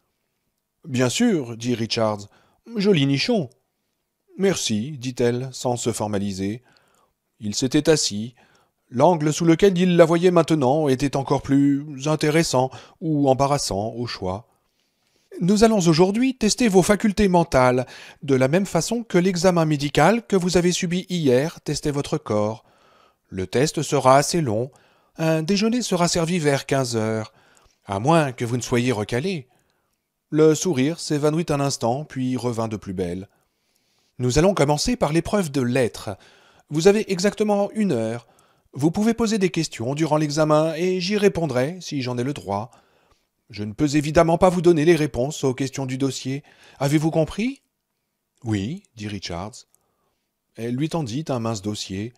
B: Bien sûr, dit Richards. Joli nichon. Merci, dit-elle, sans se formaliser. Il s'était assis. L'angle sous lequel il la voyait maintenant était encore plus intéressant ou embarrassant au choix. Nous allons aujourd'hui tester vos facultés mentales, de la même façon que l'examen médical que vous avez subi hier testait votre corps. Le test sera assez long. Un déjeuner sera servi vers 15 heures, à moins que vous ne soyez recalé. Le sourire s'évanouit un instant, puis revint de plus belle. Nous allons commencer par l'épreuve de lettres. Vous avez exactement 1 heure. Vous pouvez poser des questions durant l'examen et j'y répondrai si j'en ai le droit. Je ne peux évidemment pas vous donner les réponses aux questions du dossier. Avez-vous compris? Oui, dit Richards. Elle lui tendit un mince dossier.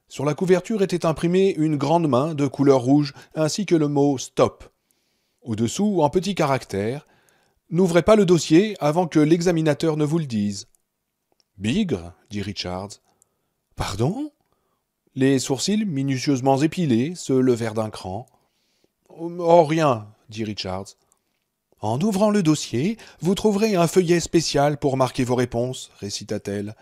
B: Sur la couverture était imprimée une grande main de couleur rouge ainsi que le mot Stop. Au-dessous, en petits caractères, n'ouvrez pas le dossier avant que l'examinateur ne vous le dise. Bigre, dit Richards. Pardon? Les sourcils minutieusement épilés se levèrent d'un cran. Oh, rien, dit Richards. En ouvrant le dossier, vous trouverez un feuillet spécial pour marquer vos réponses, récita-t-elle.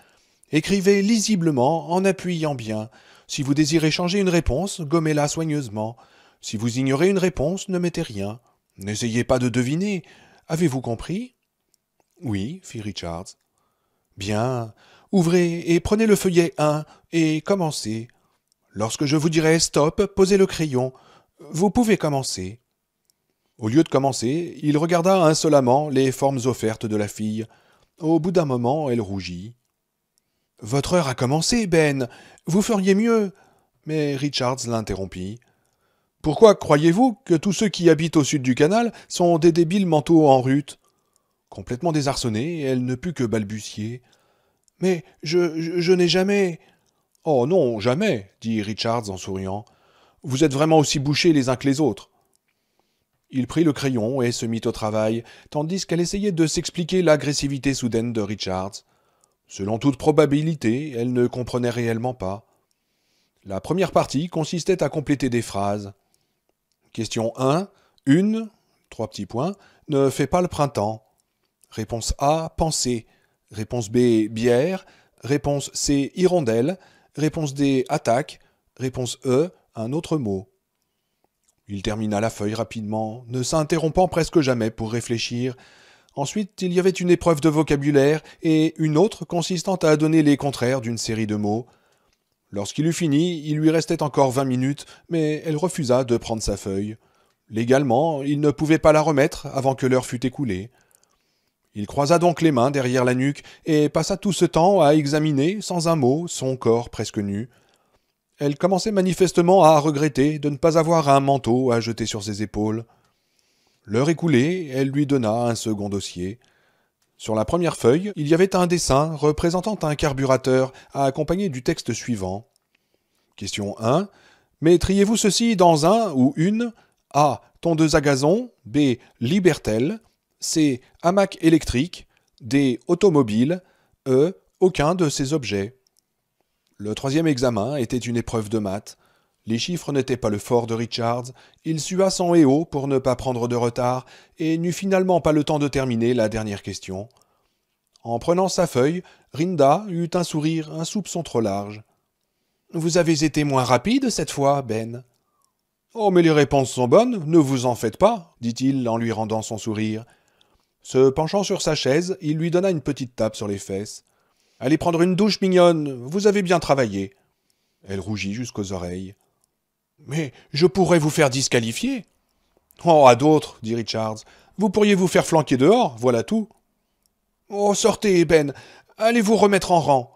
B: Écrivez lisiblement en appuyant bien. Si vous désirez changer une réponse, gommez-la soigneusement. Si vous ignorez une réponse, ne mettez rien. N'essayez pas de deviner. Avez-vous compris? Oui, fit Richards. Bien. Ouvrez et prenez le feuillet 1 et commencez. Lorsque je vous dirai stop, posez le crayon. Vous pouvez commencer. Au lieu de commencer, il regarda insolemment les formes offertes de la fille. Au bout d'un moment, elle rougit. Votre heure a commencé, Ben. Vous feriez mieux. Mais Richards l'interrompit. Pourquoi croyez-vous que tous ceux qui habitent au sud du canal sont des débiles mentaux en rut? Complètement désarçonnée, elle ne put que balbutier. Mais je n'ai jamais. Oh non, jamais, dit Richards en souriant. Vous êtes vraiment aussi bouchés les uns que les autres. Il prit le crayon et se mit au travail, tandis qu'elle essayait de s'expliquer l'agressivité soudaine de Richards. Selon toute probabilité, elle ne comprenait réellement pas. La première partie consistait à compléter des phrases. Question 1. Une, 3 petits points, ne fait pas le printemps. Réponse A, penser. Réponse B, bière. Réponse C, hirondelle. Réponse D, attaque. Réponse E, un autre mot. Il termina la feuille rapidement, ne s'interrompant presque jamais pour réfléchir. Ensuite, il y avait une épreuve de vocabulaire et une autre consistant à donner les contraires d'une série de mots. Lorsqu'il eut fini, il lui restait encore 20 minutes, mais elle refusa de prendre sa feuille. Légalement, il ne pouvait pas la remettre avant que l'heure fût écoulée. Il croisa donc les mains derrière la nuque et passa tout ce temps à examiner, sans un mot, son corps presque nu. Elle commençait manifestement à regretter de ne pas avoir un manteau à jeter sur ses épaules. L'heure écoulée, elle lui donna un second dossier. Sur la première feuille, il y avait un dessin représentant un carburateur accompagné du texte suivant. Question 1. Mettriez-vous ceci dans un ou une A. Tondeuse à gazon. B. Libertel. C. Hamac électrique. D. Automobile. E. Aucun de ces objets. Le troisième examen était une épreuve de maths. Les chiffres n'étaient pas le fort de Richards. Il sua son héo pour ne pas prendre de retard et n'eut finalement pas le temps de terminer la dernière question. En prenant sa feuille, Rinda eut un sourire un soupçon trop large. « Vous avez été moins rapide cette fois, Ben. »« Oh, mais les réponses sont bonnes, ne vous en faites pas, dit-il en lui rendant son sourire. Se penchant sur sa chaise, il lui donna une petite tape sur les fesses. « Allez prendre une douche, mignonne, vous avez bien travaillé. » Elle rougit jusqu'aux oreilles. « Mais je pourrais vous faire disqualifier. »« Oh, à d'autres, dit Richards. Vous pourriez vous faire flanquer dehors, voilà tout. »« Oh, sortez, Ben, allez vous remettre en rang. »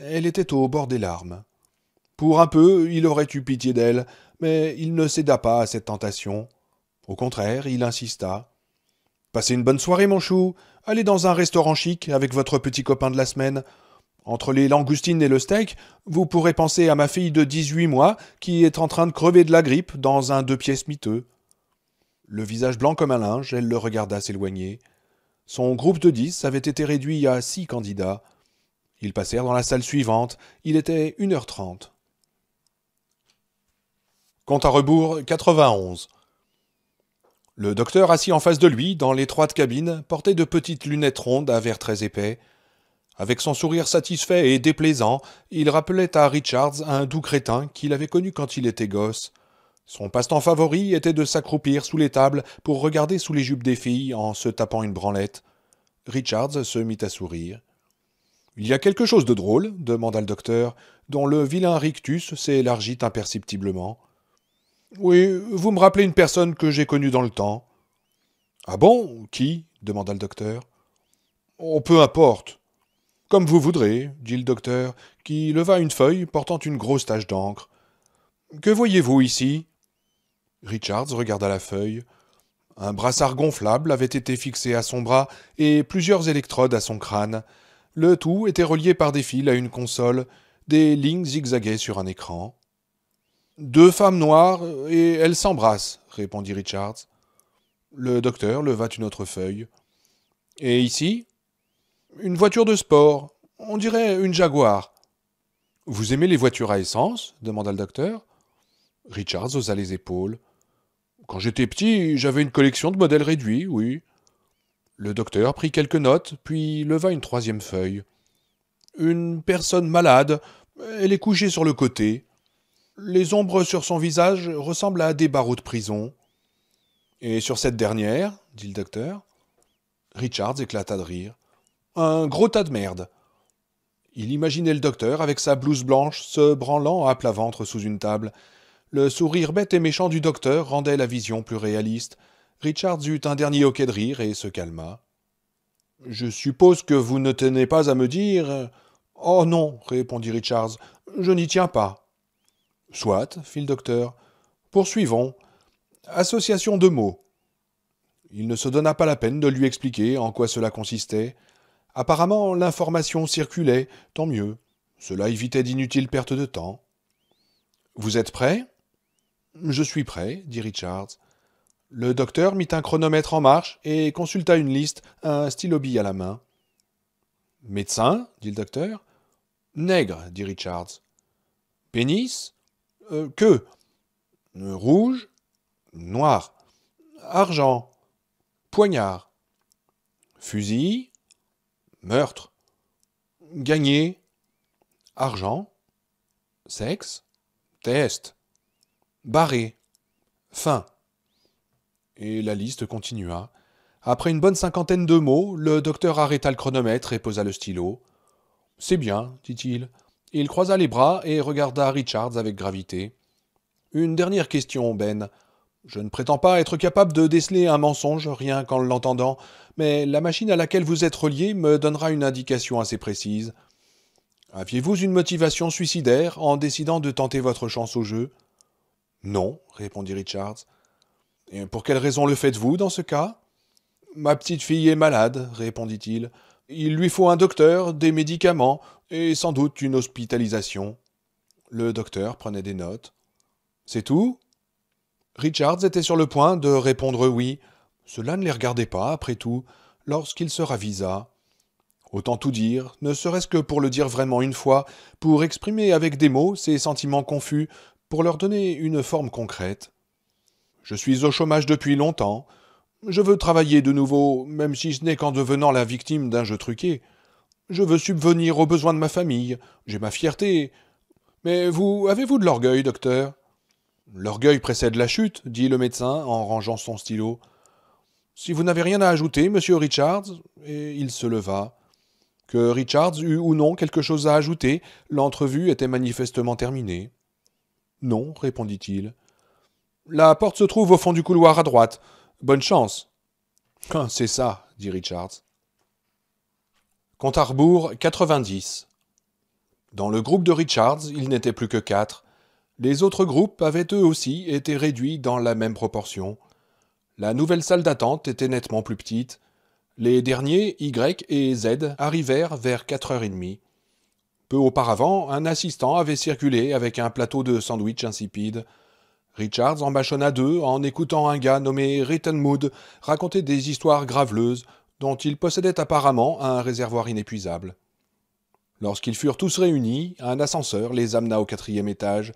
B: Elle était au bord des larmes. Pour un peu, il aurait eu pitié d'elle, mais il ne céda pas à cette tentation. Au contraire, il insista. « Passez une bonne soirée, mon chou. Allez dans un restaurant chic avec votre petit copain de la semaine. Entre les langoustines et le steak, vous pourrez penser à ma fille de 18 mois qui est en train de crever de la grippe dans un 2 pièces miteux. » Le visage blanc comme un linge, elle le regarda s'éloigner. Son groupe de 10 avait été réduit à 6 candidats. Ils passèrent dans la salle suivante. Il était 1h30. Compte à rebours 91. Le docteur assis en face de lui, dans l'étroite cabine, portait de petites lunettes rondes à verre très épais. Avec son sourire satisfait et déplaisant, il rappelait à Richards un doux crétin qu'il avait connu quand il était gosse. Son passe-temps favori était de s'accroupir sous les tables pour regarder sous les jupes des filles en se tapant une branlette. Richards se mit à sourire. « Il y a quelque chose de drôle ?» demanda le docteur, dont le vilain rictus s'élargit imperceptiblement. « Oui, vous me rappelez une personne que j'ai connue dans le temps. »« Ah bon? Qui ?» demanda le docteur. « Oh, peu importe. »« Comme vous voudrez, » dit le docteur, qui leva une feuille portant une grosse tache d'encre. « Que voyez-vous ici ?» Richards regarda la feuille. Un brassard gonflable avait été fixé à son bras et plusieurs électrodes à son crâne. Le tout était relié par des fils à une console. Des lignes zigzaguaient sur un écran. « 2 femmes noires et elles s'embrassent, » répondit Richards. Le docteur leva une autre feuille. « Et ici ?»« Une voiture de sport. On dirait une Jaguar. »« Vous aimez les voitures à essence ?» demanda le docteur. Richards haussa les épaules. « Quand j'étais petit, j'avais une collection de modèles réduits, oui. » Le docteur prit quelques notes, puis leva une 3e feuille. « Une personne malade. Elle est couchée sur le côté. Les ombres sur son visage ressemblent à des barreaux de prison. »« Et sur cette dernière ?» dit le docteur. Richards éclata de rire. « Un gros tas de merde. » Il imaginait le docteur avec sa blouse blanche se branlant à plat ventre sous une table. Le sourire bête et méchant du docteur rendait la vision plus réaliste. Richards eut un dernier hoquet de rire et se calma. « Je suppose que vous ne tenez pas à me dire... »« Oh non, » répondit Richards, « je n'y tiens pas. »« Soit, » fit le docteur. « Poursuivons. Association de mots. » Il ne se donna pas la peine de lui expliquer en quoi cela consistait. Apparemment, l'information circulait, tant mieux. Cela évitait d'inutiles pertes de temps. « Vous êtes prêt ?»« Je suis prêt, » dit Richards. Le docteur mit un chronomètre en marche et consulta une liste, un stylo-bille à la main. « Médecin ?» dit le docteur. « Nègre, » dit Richards. « Pénis ?»« Queue. »« Rouge. »« Noir. »« Argent. »« Poignard. »« Fusil. »« Meurtre. »« Gagné. »« Argent. »« Sexe. »« Test. »« Barré. »« Fin. » Et la liste continua. Après une bonne 50aine de mots, le docteur arrêta le chronomètre et posa le stylo. « C'est bien, » dit-il. Il croisa les bras et regarda Richards avec gravité. « Une dernière question, Ben. Je ne prétends pas être capable de déceler un mensonge rien qu'en l'entendant, mais la machine à laquelle vous êtes relié me donnera une indication assez précise. Aviez-vous une motivation suicidaire en décidant de tenter votre chance au jeu ? » « Non, » répondit Richards. « Et pour quelle raison le faites-vous dans ce cas ? » « Ma petite fille est malade, » répondit-il. « Il lui faut un docteur, des médicaments et sans doute une hospitalisation. » Le docteur prenait des notes. « C'est tout ?» Richards était sur le point de répondre oui. Cela ne les regardait pas, après tout, lorsqu'il se ravisa. Autant tout dire, ne serait-ce que pour le dire vraiment une fois, pour exprimer avec des mots ses sentiments confus, pour leur donner une forme concrète. « Je suis au chômage depuis longtemps. Je veux travailler de nouveau, même si ce n'est qu'en devenant la victime d'un jeu truqué. Je veux subvenir aux besoins de ma famille. J'ai ma fierté. Mais avez-vous de l'orgueil, docteur ? » « L'orgueil précède la chute, » dit le médecin en rangeant son stylo. « Si vous n'avez rien à ajouter, monsieur Richards... » Et il se leva. Que Richards eût ou non quelque chose à ajouter, l'entrevue était manifestement terminée. « Non, » répondit-il. « La porte se trouve au fond du couloir à droite. Bonne chance. »« C'est ça, » dit Richards. Compte à rebours 90. Dans le groupe de Richards, il n'était plus que 4. Les autres groupes avaient eux aussi été réduits dans la même proportion. La nouvelle salle d'attente était nettement plus petite. Les derniers, Y et Z, arrivèrent vers 4h30. Peu auparavant, un assistant avait circulé avec un plateau de sandwich insipide. Richards en mâchonna deux en écoutant un gars nommé Rittenmood raconter des histoires graveleuses dont il possédait apparemment un réservoir inépuisable. Lorsqu'ils furent tous réunis, un ascenseur les amena au 4e étage.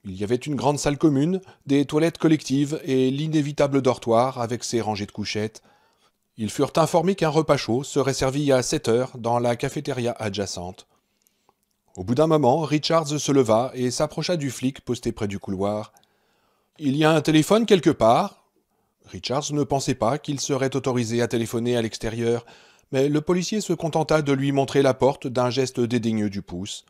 B: Il y avait une grande salle commune, des toilettes collectives et l'inévitable dortoir avec ses rangées de couchettes. Ils furent informés qu'un repas chaud serait servi à 7h dans la cafétéria adjacente. Au bout d'un moment, Richards se leva et s'approcha du flic posté près du couloir. « Il y a un téléphone quelque part ?» Richards ne pensait pas qu'il serait autorisé à téléphoner à l'extérieur, mais le policier se contenta de lui montrer la porte d'un geste dédaigneux du pouce.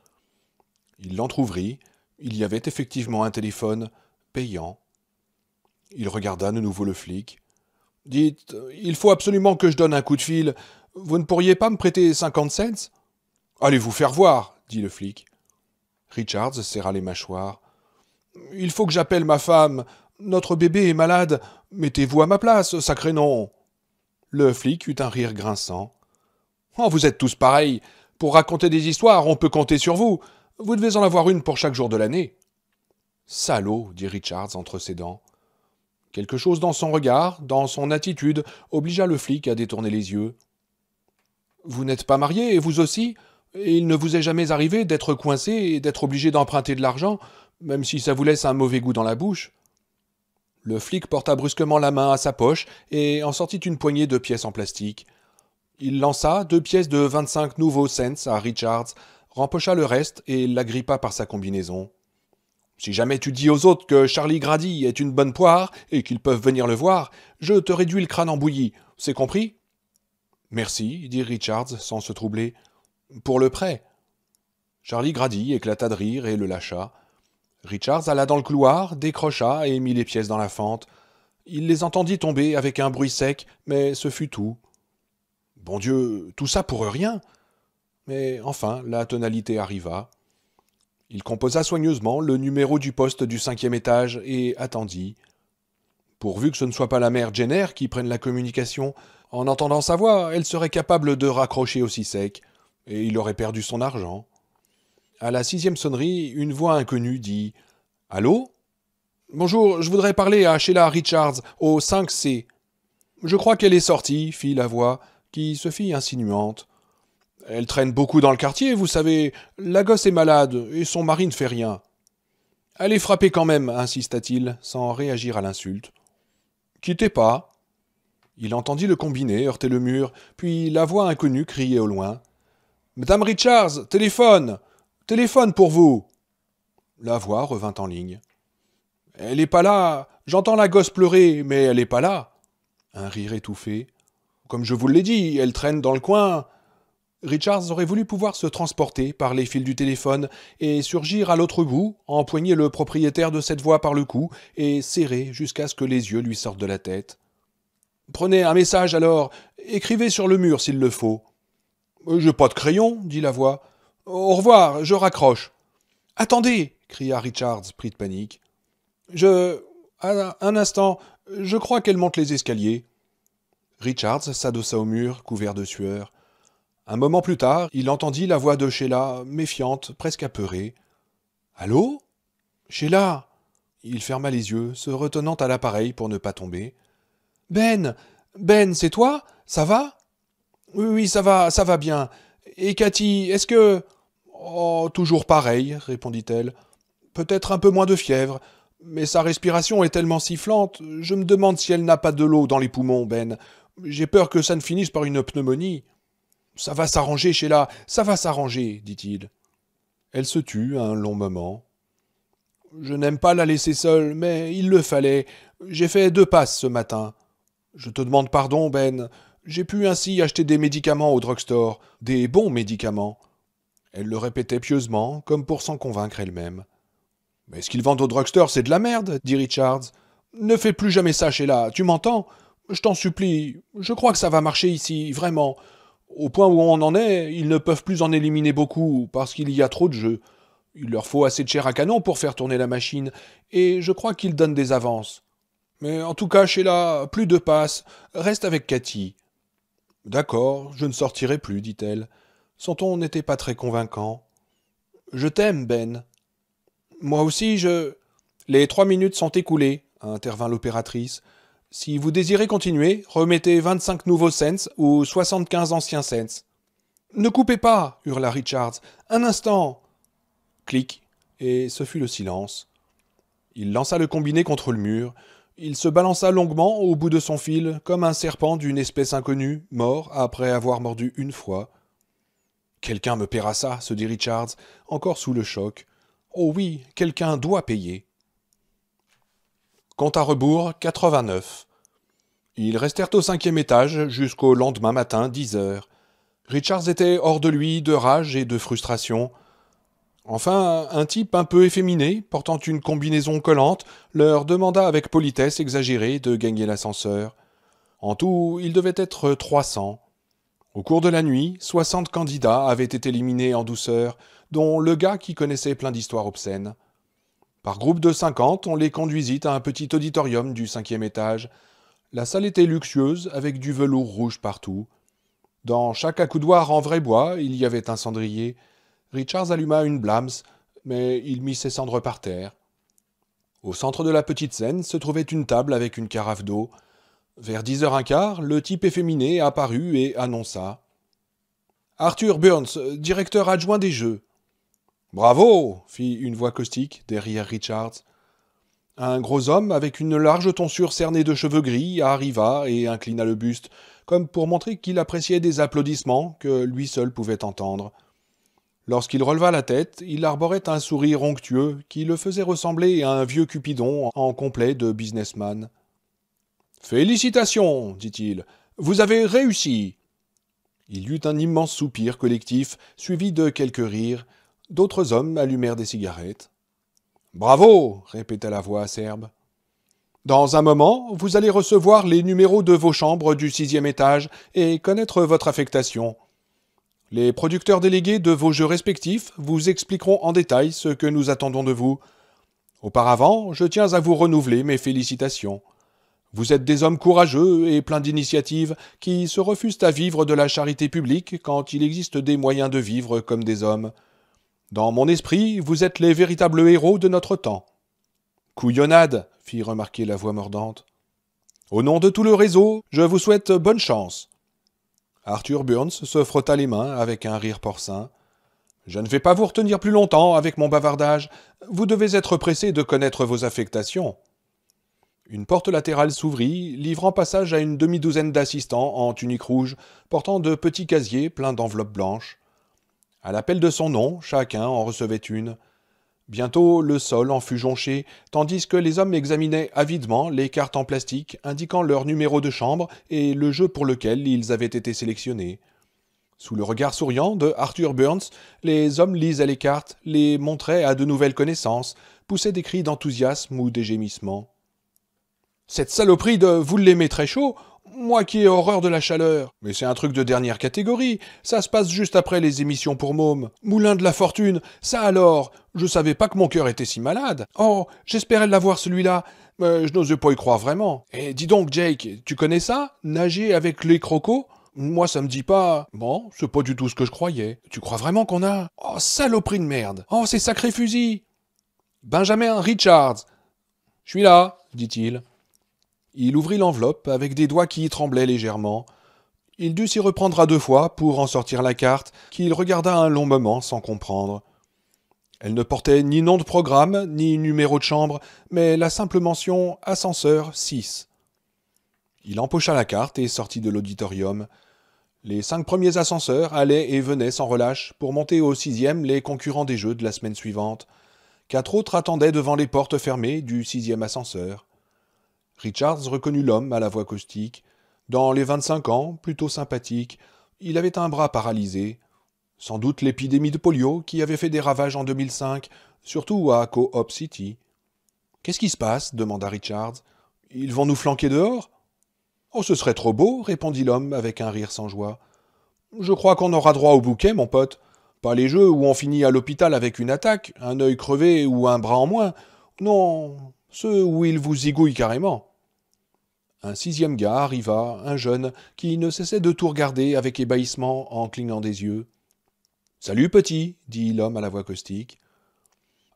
B: Il l'entr'ouvrit. Il y avait effectivement un téléphone, payant. Il regarda de nouveau le flic. « Dites, il faut absolument que je donne un coup de fil. Vous ne pourriez pas me prêter 50 cents ?»« Allez vous faire voir, » dit le flic. Richards serra les mâchoires. « Il faut que j'appelle ma femme. Notre bébé est malade. Mettez-vous à ma place, sacré nom. » Le flic eut un rire grinçant. « Oh, vous êtes tous pareils. Pour raconter des histoires, on peut compter sur vous. Vous devez en avoir une pour chaque jour de l'année. »« Salaud, » dit Richards entre ses dents. Quelque chose dans son regard, dans son attitude, obligea le flic à détourner les yeux. « Vous n'êtes pas marié, vous aussi ? Et il ne vous est jamais arrivé d'être coincé et d'être obligé d'emprunter de l'argent, même si ça vous laisse un mauvais goût dans la bouche ?» Le flic porta brusquement la main à sa poche et en sortit une poignée de pièces en plastique. Il lança 2 pièces de 25 nouveaux cents à Richards, rempocha le reste et l'agrippa par sa combinaison. « Si jamais tu dis aux autres que Charlie Grady est une bonne poire et qu'ils peuvent venir le voir, je te réduis le crâne en bouillie. C'est compris ?»« Merci, » dit Richards sans se troubler. « Pour le prêt. » Charlie Grady éclata de rire et le lâcha. Richards alla dans le couloir, décrocha et mit les pièces dans la fente. Il les entendit tomber avec un bruit sec, mais ce fut tout. Bon Dieu, tout ça pour rien. Mais enfin, la tonalité arriva. Il composa soigneusement le numéro du poste du 5e étage et attendit. Pourvu que ce ne soit pas la mère Jenner qui prenne la communication, en entendant sa voix, elle serait capable de raccrocher aussi sec, et il aurait perdu son argent. À la 6e sonnerie, une voix inconnue dit « Allô ? Bonjour, je voudrais parler à Sheila Richards, au 5C. » Je crois qu'elle est sortie, fit la voix, qui se fit insinuante. Elle traîne beaucoup dans le quartier, vous savez. La gosse est malade, et son mari ne fait rien. Allez frapper quand même, insista-t-il, sans réagir à l'insulte. Quittez pas. Il entendit le combiné heurter le mur, puis la voix inconnue crier au loin. Madame Richards, téléphone! Téléphone pour vous! La voix revint en ligne. Elle est pas là. J'entends la gosse pleurer, mais elle est pas là. Un rire étouffé. Comme je vous l'ai dit, elle traîne dans le coin. Richards aurait voulu pouvoir se transporter par les fils du téléphone et surgir à l'autre bout, empoigner le propriétaire de cette voix par le cou et serrer jusqu'à ce que les yeux lui sortent de la tête. « Prenez un message alors, écrivez sur le mur s'il le faut. »« J'ai pas de crayon, » dit la voix. « Au revoir, je raccroche. »« Attendez !» cria Richards, pris de panique. « Un instant, je crois qu'elle monte les escaliers. » Richards s'adossa au mur, couvert de sueur. Un moment plus tard, il entendit la voix de Sheila, méfiante, presque apeurée. « Allô ? Sheila !» Il ferma les yeux, se retenant à l'appareil pour ne pas tomber. « Ben, c'est toi ? Ça va ? » « Oui, ça va bien. Et Cathy, est-ce que... »« Oh, toujours pareil, » répondit-elle. « Peut-être un peu moins de fièvre, mais sa respiration est tellement sifflante, je me demande si elle n'a pas de l'eau dans les poumons, Ben. J'ai peur que ça ne finisse par une pneumonie. »« Ça va s'arranger, Sheila, ça va s'arranger, » dit-il. Elle se tut un long moment. « Je n'aime pas la laisser seule, mais il le fallait. J'ai fait 2 passes ce matin. Je te demande pardon, Ben. J'ai pu ainsi acheter des médicaments au drugstore, des bons médicaments. » Elle le répétait pieusement, comme pour s'en convaincre elle-même. « Mais ce qu'ils vendent au drugstore, c'est de la merde, » dit Richards. « Ne fais plus jamais ça, Sheila, tu m'entends ? Je t'en supplie, je crois que ça va marcher ici, vraiment. Au point où on en est, ils ne peuvent plus en éliminer beaucoup, parce qu'il y a trop de jeux. Il leur faut assez de chair à canon pour faire tourner la machine, et je crois qu'ils donnent des avances. Mais en tout cas, Sheila, plus de passe, reste avec Cathy. D'accord, je ne sortirai plus, dit-elle. Son ton n'était pas très convaincant. Je t'aime, Ben. Moi aussi, je... Les 3 minutes sont écoulées, intervint l'opératrice. Si vous désirez continuer, remettez 25 nouveaux cents ou 75 anciens cents. Ne coupez pas, hurla Richards. Un instant. Clic, et ce fut le silence. Il lança le combiné contre le mur. Il se balança longuement au bout de son fil, comme un serpent d'une espèce inconnue, mort après avoir mordu une fois. Quelqu'un me paiera ça, se dit Richards, encore sous le choc. Oh oui, quelqu'un doit payer. Compte à rebours, 89. Ils restèrent au 5e étage jusqu'au lendemain matin, 10 heures. Richards était hors de lui de rage et de frustration. Enfin, un type un peu efféminé, portant une combinaison collante, leur demanda avec politesse exagérée de gagner l'ascenseur. En tout, il devait être 300. Au cours de la nuit, 60 candidats avaient été éliminés en douceur, dont le gars qui connaissait plein d'histoires obscènes. Par groupe de 50, on les conduisit à un petit auditorium du 5e étage. La salle était luxueuse, avec du velours rouge partout. Dans chaque accoudoir en vrai bois, il y avait un cendrier. Richards alluma une Blams, mais il mit ses cendres par terre. Au centre de la petite scène se trouvait une table avec une carafe d'eau. Vers 10h15, le type efféminé apparut et annonça « Arthur Burns, directeur adjoint des jeux. » « Bravo !» fit une voix caustique derrière Richards. Un gros homme avec une large tonsure cernée de cheveux gris arriva et inclina le buste, comme pour montrer qu'il appréciait des applaudissements que lui seul pouvait entendre. Lorsqu'il releva la tête, il arborait un sourire onctueux qui le faisait ressembler à un vieux Cupidon en complet de businessman. « Félicitations, dit-il, vous avez réussi. » Il eut un immense soupir collectif, suivi de quelques rires. D'autres hommes allumèrent des cigarettes. « Bravo !» répéta la voix acerbe. « Dans un moment, vous allez recevoir les numéros de vos chambres du 6e étage et connaître votre affectation. Les producteurs délégués de vos jeux respectifs vous expliqueront en détail ce que nous attendons de vous. Auparavant, je tiens à vous renouveler mes félicitations. Vous êtes des hommes courageux et pleins d'initiative qui se refusent à vivre de la charité publique quand il existe des moyens de vivre comme des hommes. Dans mon esprit, vous êtes les véritables héros de notre temps. »« Couillonnade !» fit remarquer la voix mordante. « Au nom de tout le réseau, je vous souhaite bonne chance. » Arthur Burns se frotta les mains avec un rire porcin. « Je ne vais pas vous retenir plus longtemps avec mon bavardage. Vous devez être pressé de connaître vos affectations. » Une porte latérale s'ouvrit, livrant passage à une demi-douzaine d'assistants en tunique rouge, portant de petits casiers pleins d'enveloppes blanches. À l'appel de son nom, chacun en recevait une. Bientôt, le sol en fut jonché, tandis que les hommes examinaient avidement les cartes en plastique indiquant leur numéro de chambre et le jeu pour lequel ils avaient été sélectionnés. Sous le regard souriant de Arthur Burns, les hommes lisaient les cartes, les montraient à de nouvelles connaissances, poussaient des cris d'enthousiasme ou des gémissements. « Cette saloperie de vous l'aimez très chaud, moi qui ai horreur de la chaleur. Mais c'est un truc de dernière catégorie, ça se passe juste après les émissions pour mômes. Moulin de la fortune, ça alors, je savais pas que mon cœur était si malade. Oh, j'espérais l'avoir celui-là, mais je n'osais pas y croire vraiment. Et dis donc Jake, tu connais ça? Nager avec les crocos? Moi ça me dit pas... Bon, c'est pas du tout ce que je croyais. Tu crois vraiment qu'on a... Oh, saloperie de merde. Oh, ces sacrés fusils. Benjamin Richards. Je suis là, dit-il. Il ouvrit l'enveloppe avec des doigts qui y tremblaient légèrement. Il dut s'y reprendre à 2 fois pour en sortir la carte, qu'il regarda un long moment sans comprendre. Elle ne portait ni nom de programme, ni numéro de chambre, mais la simple mention « Ascenseur 6 ». Il empocha la carte et sortit de l'auditorium. Les 5 premiers ascenseurs allaient et venaient sans relâche pour monter au 6e les concurrents des jeux de la semaine suivante. 4 autres attendaient devant les portes fermées du 6e ascenseur. Richards reconnut l'homme à la voix caustique. Dans les 25 ans, plutôt sympathique, il avait un bras paralysé. Sans doute l'épidémie de polio qui avait fait des ravages en 2005, surtout à Co-op City. « Qu'est-ce qui se passe » demanda Richards. « Ils vont nous flanquer dehors ?»« Oh, ce serait trop beau » répondit l'homme avec un rire sans joie. « Je crois qu'on aura droit au bouquet, mon pote. Pas les jeux où on finit à l'hôpital avec une attaque, un œil crevé ou un bras en moins. Non, ceux où ils vous zigouillent carrément. Un sixième gars arriva, un jeune, qui ne cessait de tout regarder avec ébahissement en clignant des yeux. « Salut petit » dit l'homme à la voix caustique.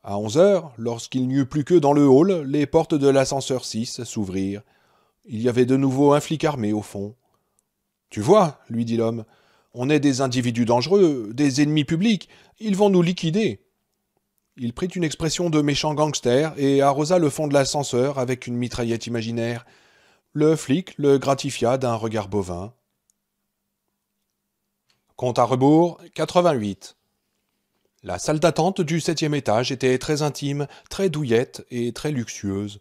B: À 11 heures, lorsqu'il n'y eut plus que dans le hall, les portes de l'ascenseur 6 s'ouvrirent. Il y avait de nouveau un flic armé au fond. « Tu vois, lui dit l'homme, on est des individus dangereux, des ennemis publics, ils vont nous liquider. » Il prit une expression de méchant gangster et arrosa le fond de l'ascenseur avec une mitraillette imaginaire. Le flic le gratifia d'un regard bovin. Compte à rebours, 88. La salle d'attente du 7e étage était très intime, très douillette et très luxueuse.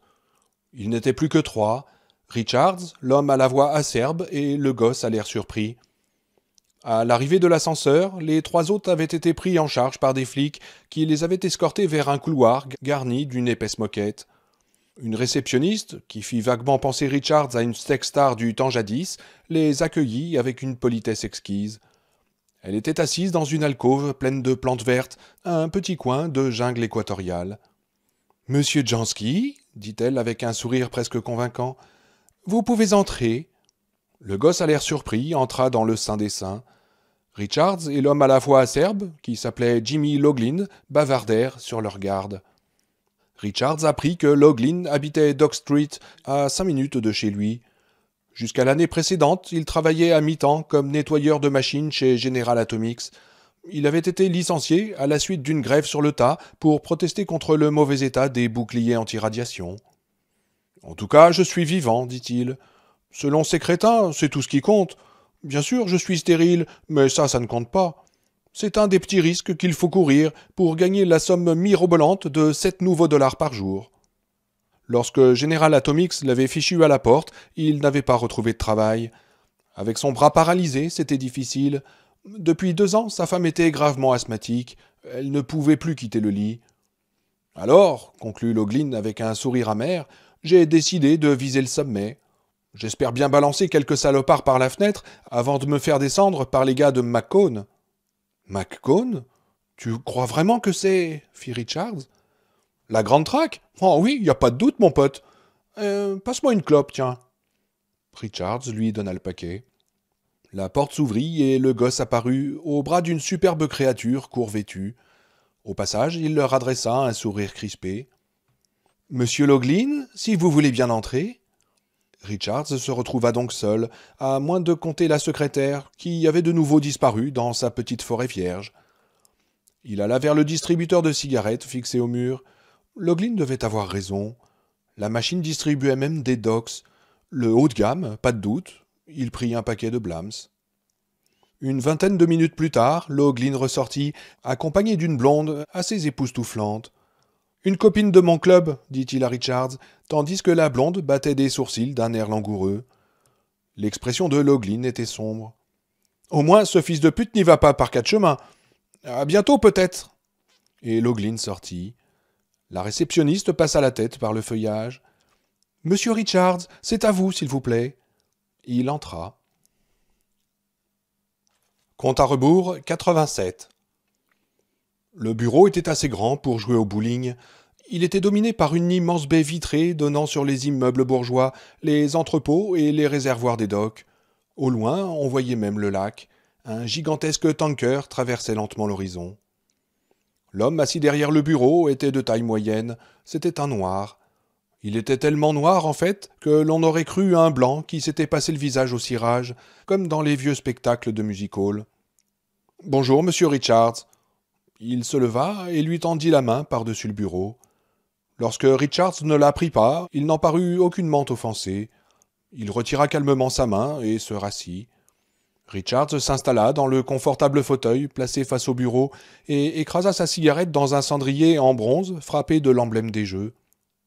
B: Il n'était plus que 3, Richards, l'homme à la voix acerbe, et le gosse à l'air surpris. À l'arrivée de l'ascenseur, les 3 autres avaient été pris en charge par des flics qui les avaient escortés vers un couloir garni d'une épaisse moquette. Une réceptionniste, qui fit vaguement penser Richards à une steak-star du temps jadis, les accueillit avec une politesse exquise. Elle était assise dans une alcôve pleine de plantes vertes, à un petit coin de jungle équatoriale. « Monsieur Jansky, dit-elle avec un sourire presque convaincant, « vous pouvez entrer. » Le gosse à l'air surpris entra dans le sein des saints. Richards et l'homme à la voix acerbe, qui s'appelait Jimmy Loughlin, bavardèrent sur leur garde. Richards apprit que Loughlin habitait Dock Street, à 5 minutes de chez lui. Jusqu'à l'année précédente, il travaillait à mi-temps comme nettoyeur de machines chez General Atomics. Il avait été licencié à la suite d'une grève sur le tas pour protester contre le mauvais état des boucliers anti-radiation. « En tout cas, je suis vivant, dit-il. Selon ces crétins, c'est tout ce qui compte. Bien sûr, je suis stérile, mais ça ne compte pas. C'est un des petits risques qu'il faut courir pour gagner la somme mirobolante de 7 nouveaux dollars par jour. » Lorsque General Atomics l'avait fichu à la porte, il n'avait pas retrouvé de travail. Avec son bras paralysé, c'était difficile. Depuis 2 ans, sa femme était gravement asthmatique. Elle ne pouvait plus quitter le lit. « Alors, conclut Loughlin avec un sourire amer, j'ai décidé de viser le sommet. J'espère bien balancer quelques salopards par la fenêtre avant de me faire descendre par les gars de McCone. »« McCone ? Tu crois vraiment que c'est... » fit Richards. « La grande traque ? Oh oui, y a pas de doute, mon pote. Passe-moi une clope, tiens. » Richards lui donna le paquet. La porte s'ouvrit et le gosse apparut au bras d'une superbe créature court vêtue. Au passage, il leur adressa un sourire crispé. « Monsieur Loughlin, si vous voulez bien entrer. » Richards se retrouva donc seul, à moins de compter la secrétaire, qui avait de nouveau disparu dans sa petite forêt vierge. Il alla vers le distributeur de cigarettes fixé au mur. Loughlin devait avoir raison. La machine distribuait même des docks. Le haut de gamme, pas de doute. Il prit un paquet de blams. Une vingtaine de minutes plus tard, Loughlin ressortit, accompagné d'une blonde assez époustouflante. « Une copine de mon club, dit-il à Richards, tandis que la blonde battait des sourcils d'un air langoureux. L'expression de Loughlin était sombre. « Au moins, ce fils de pute n'y va pas par 4 chemins. À bientôt, peut-être. » Et Loughlin sortit. La réceptionniste passa la tête par le feuillage. « Monsieur Richards, c'est à vous, s'il vous plaît. » Il entra. Compte à rebours, 87. Le bureau était assez grand pour jouer au bowling. Il était dominé par une immense baie vitrée donnant sur les immeubles bourgeois, les entrepôts et les réservoirs des docks. Au loin, on voyait même le lac. Un gigantesque tanker traversait lentement l'horizon. L'homme assis derrière le bureau était de taille moyenne. C'était un noir. Il était tellement noir, en fait, que l'on aurait cru un blanc qui s'était passé le visage au cirage, comme dans les vieux spectacles de music-hall. « Bonjour, monsieur Richards. » Il se leva et lui tendit la main par-dessus le bureau. Lorsque Richards ne la prit pas, il n'en parut aucunement offensé. Il retira calmement sa main et se rassit. Richards s'installa dans le confortable fauteuil placé face au bureau et écrasa sa cigarette dans un cendrier en bronze frappé de l'emblème des jeux.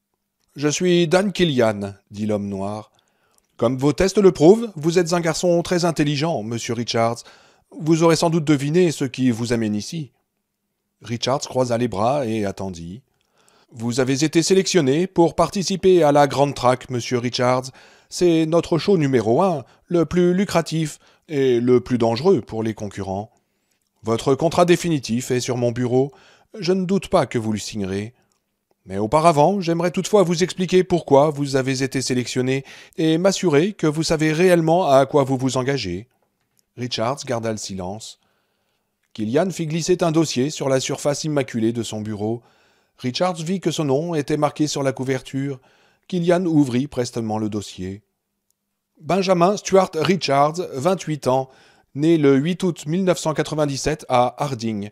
B: « Je suis Dan Killian, » dit l'homme noir. « Comme vos tests le prouvent, vous êtes un garçon très intelligent, monsieur Richards. Vous aurez sans doute deviné ce qui vous amène ici. » Richards croisa les bras et attendit. « Vous avez été sélectionné pour participer à la Grande Track, monsieur Richards. C'est notre show numéro 1, le plus lucratif et le plus dangereux pour les concurrents. Votre contrat définitif est sur mon bureau. Je ne doute pas que vous le signerez. Mais auparavant, j'aimerais toutefois vous expliquer pourquoi vous avez été sélectionné et m'assurer que vous savez réellement à quoi vous vous engagez. » Richards garda le silence. Killian fit glisser un dossier sur la surface immaculée de son bureau. Richards vit que son nom était marqué sur la couverture. Killian ouvrit prestement le dossier. Benjamin Stuart Richards, 28 ans, né le 8 août 1997 à Harding.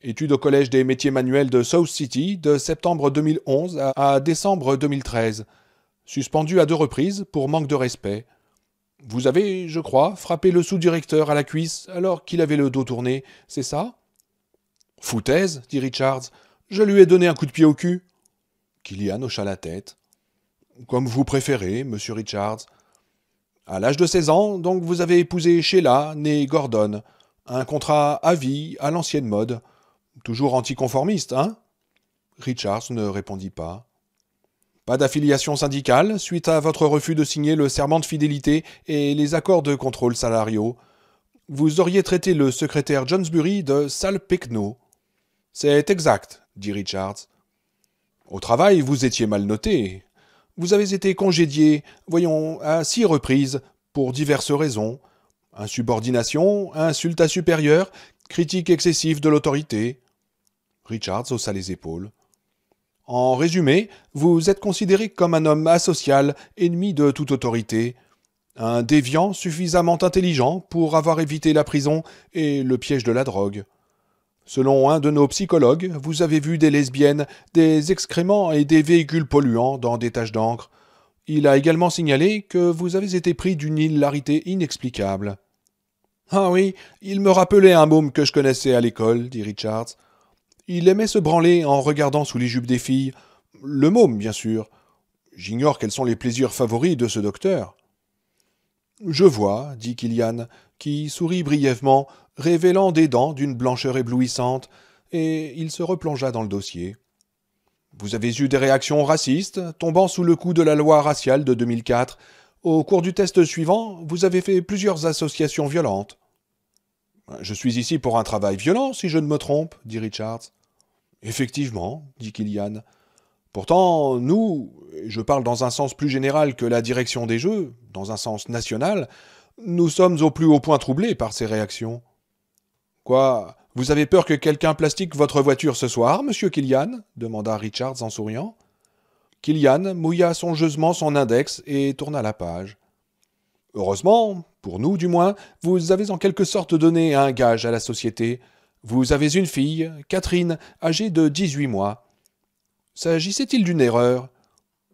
B: Études au Collège des métiers manuels de South City de septembre 2011 à décembre 2013. Suspendu à 2 reprises pour manque de respect. Vous avez, je crois, frappé le sous-directeur à la cuisse alors qu'il avait le dos tourné, c'est ça? Foutaise, dit Richards. Je lui ai donné un coup de pied au cul. Killian hocha la tête. Comme vous préférez, monsieur Richards. À l'âge de 16 ans, donc vous avez épousé Sheila, née Gordon. Un contrat à vie, à l'ancienne mode. Toujours anticonformiste, hein? Richards ne répondit pas. Pas d'affiliation syndicale suite à votre refus de signer le serment de fidélité et les accords de contrôle salariaux. Vous auriez traité le secrétaire Johnsbury de sale pecno. C'est exact, dit Richards. Au travail, vous étiez mal noté. Vous avez été congédié, voyons, à 6 reprises, pour diverses raisons. Insubordination, insulte à supérieur, critique excessive de l'autorité. Richards haussa les épaules. En résumé, vous êtes considéré comme un homme asocial, ennemi de toute autorité. Un déviant suffisamment intelligent pour avoir évité la prison et le piège de la drogue. Selon un de nos psychologues, vous avez vu des lesbiennes, des excréments et des véhicules polluants dans des taches d'encre. Il a également signalé que vous avez été pris d'une hilarité inexplicable. « Ah oui, il me rappelait un môme que je connaissais à l'école, » dit Richards. Il aimait se branler en regardant sous les jupes des filles. Le môme, bien sûr. J'ignore quels sont les plaisirs favoris de ce docteur. Je vois, dit Killian, qui sourit brièvement, révélant des dents d'une blancheur éblouissante, et il se replongea dans le dossier. Vous avez eu des réactions racistes, tombant sous le coup de la loi raciale de 2004. Au cours du test suivant, vous avez fait plusieurs associations violentes. Je suis ici pour un travail violent, si je ne me trompe, dit Richards. Effectivement, dit Killian. Pourtant, nous, je parle dans un sens plus général que la direction des jeux, dans un sens national, nous sommes au plus haut point troublés par ces réactions. Quoi, vous avez peur que quelqu'un plastique votre voiture ce soir, monsieur Killian demanda Richards en souriant. Killian mouilla songeusement son index et tourna la page. Heureusement, pour nous du moins, vous avez en quelque sorte donné un gage à la société. Vous avez une fille, Catherine, âgée de 18 mois. S'agissait-il d'une erreur?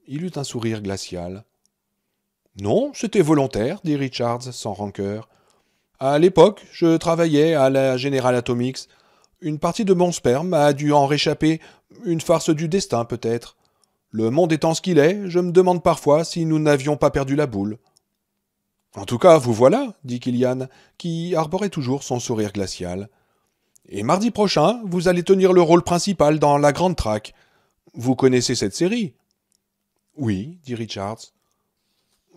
B: Il eut un sourire glacial. Non, c'était volontaire, dit Richards sans rancœur. À l'époque, je travaillais à la General Atomics. Une partie de mon sperme a dû en réchapper, une farce du destin peut-être. Le monde étant ce qu'il est, je me demande parfois si nous n'avions pas perdu la boule. En tout cas, vous voilà, dit Killian, qui arborait toujours son sourire glacial. Et mardi prochain, vous allez tenir le rôle principal dans La Grande Traque. Vous connaissez cette série? Oui, dit Richards.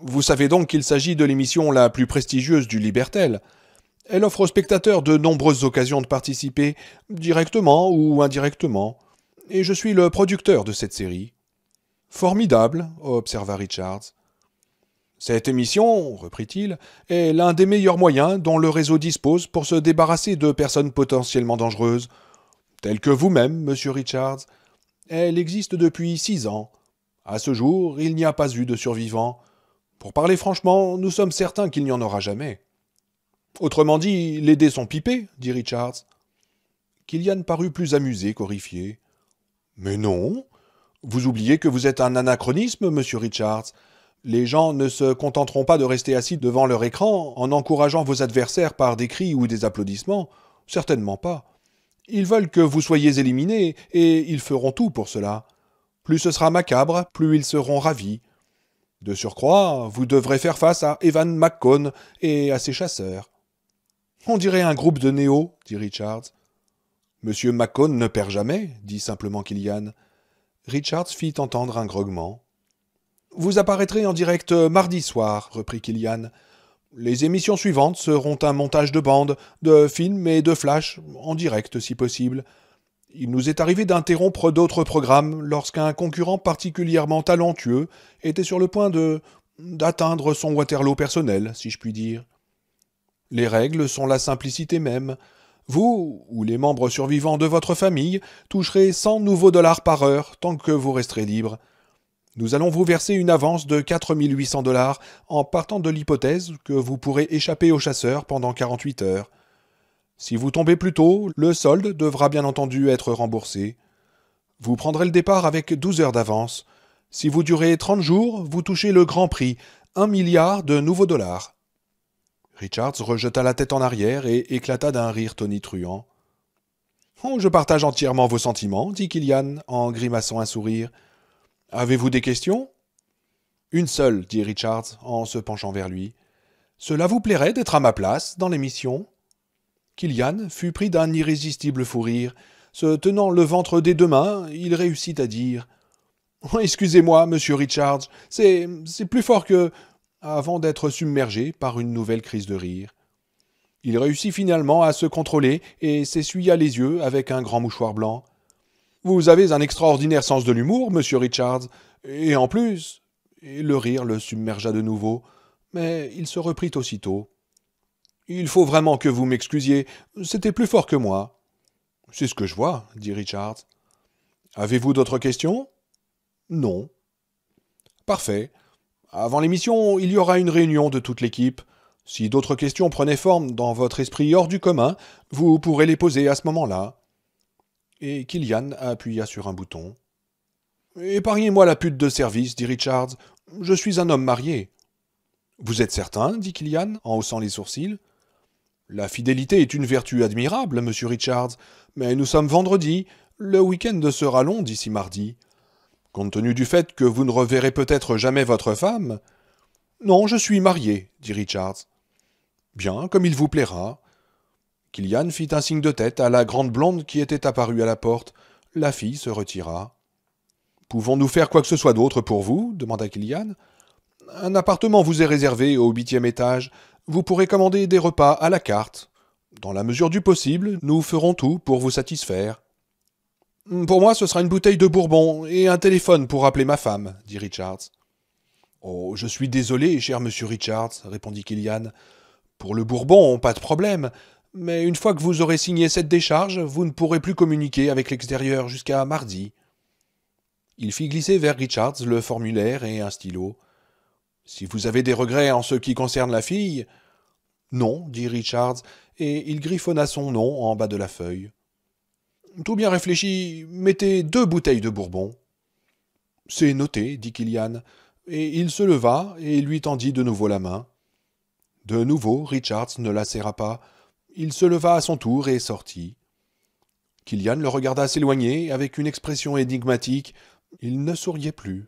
B: Vous savez donc qu'il s'agit de l'émission la plus prestigieuse du Libertel. Elle offre aux spectateurs de nombreuses occasions de participer, directement ou indirectement. Et je suis le producteur de cette série. Formidable, observa Richards. Cette émission, reprit-il, est l'un des meilleurs moyens dont le réseau dispose pour se débarrasser de personnes potentiellement dangereuses. Telles que vous-même, monsieur Richards. Elle existe depuis 6 ans. À ce jour, il n'y a pas eu de survivants. Pour parler franchement, nous sommes certains qu'il n'y en aura jamais. Autrement dit, les dés sont pipés, dit Richards. Killian parut plus amusé qu'horrifié. Mais non. Vous oubliez que vous êtes un anachronisme, monsieur Richards. Les gens ne se contenteront pas de rester assis devant leur écran en encourageant vos adversaires par des cris ou des applaudissements. Certainement pas. Ils veulent que vous soyez éliminé, et ils feront tout pour cela. Plus ce sera macabre, plus ils seront ravis. De surcroît, vous devrez faire face à Evan McCone et à ses chasseurs. On dirait un groupe de néo, dit Richards. Monsieur McCone ne perd jamais, dit simplement Killian. Richards fit entendre un grognement. Vous apparaîtrez en direct mardi soir, reprit Killian. Les émissions suivantes seront un montage de bandes, de films et de flash, en direct si possible. Il nous est arrivé d'interrompre d'autres programmes lorsqu'un concurrent particulièrement talentueux était sur le point d'atteindre son Waterloo personnel, si je puis dire. Les règles sont la simplicité même. Vous, ou les membres survivants de votre famille, toucherez 100 nouveaux dollars par heure tant que vous resterez libre. Nous allons vous verser une avance de 4 800 dollars en partant de l'hypothèse que vous pourrez échapper aux chasseurs pendant 48 heures. Si vous tombez plus tôt, le solde devra bien entendu être remboursé. Vous prendrez le départ avec 12 heures d'avance. Si vous durez 30 jours, vous touchez le grand prix, 1 milliard de nouveaux dollars. Richards rejeta la tête en arrière et éclata d'un rire tonitruant. « Oh, je partage entièrement vos sentiments, dit Killian en grimaçant un sourire. « Avez-vous des questions ?»« Une seule, dit Richards en se penchant vers lui. « Cela vous plairait d'être à ma place dans l'émission ?» Killian fut pris d'un irrésistible fou rire. Se tenant le ventre des deux mains, il réussit à dire « Excusez-moi, monsieur Richards, c'est plus fort que... » avant d'être submergé par une nouvelle crise de rire. Il réussit finalement à se contrôler et s'essuya les yeux avec un grand mouchoir blanc. « Vous avez un extraordinaire sens de l'humour, monsieur Richards, et en plus... » Et le rire le submergea de nouveau, mais il se reprit aussitôt. « Il faut vraiment que vous m'excusiez, c'était plus fort que moi. »« C'est ce que je vois, » dit Richards. « Avez-vous d'autres questions ?»« Non. »« Parfait. Avant l'émission, il y aura une réunion de toute l'équipe. Si d'autres questions prenaient forme dans votre esprit hors du commun, vous pourrez les poser à ce moment-là. » Et Killian appuya sur un bouton. « Épargnez-moi la pute de service, dit Richards. Je suis un homme marié. »« Vous êtes certain, dit Killian, en haussant les sourcils. »« La fidélité est une vertu admirable, monsieur Richards, mais nous sommes vendredi. Le week-end sera long d'ici mardi. » Compte tenu du fait que vous ne reverrez peut-être jamais votre femme... Non, je suis marié, dit Richards. Bien, comme il vous plaira. Killian fit un signe de tête à la grande blonde qui était apparue à la porte. La fille se retira. Pouvons-nous faire quoi que ce soit d'autre pour vous demanda Killian. Un appartement vous est réservé au 8e étage. Vous pourrez commander des repas à la carte. Dans la mesure du possible, nous ferons tout pour vous satisfaire. Pour moi, ce sera une bouteille de bourbon et un téléphone pour appeler ma femme, dit Richards. Oh, je suis désolé, cher monsieur Richards, répondit Killian. Pour le bourbon, pas de problème, mais une fois que vous aurez signé cette décharge, vous ne pourrez plus communiquer avec l'extérieur jusqu'à mardi. Il fit glisser vers Richards le formulaire et un stylo. Si vous avez des regrets en ce qui concerne la fille... Non, dit Richards, et il griffonna son nom en bas de la feuille. Tout bien réfléchi, mettez 2 bouteilles de bourbon. C'est noté, dit Killian, et il se leva et lui tendit de nouveau la main. De nouveau, Richards ne la serra pas. Il se leva à son tour et sortit. Killian le regarda s'éloigner avec une expression énigmatique. Il ne souriait plus.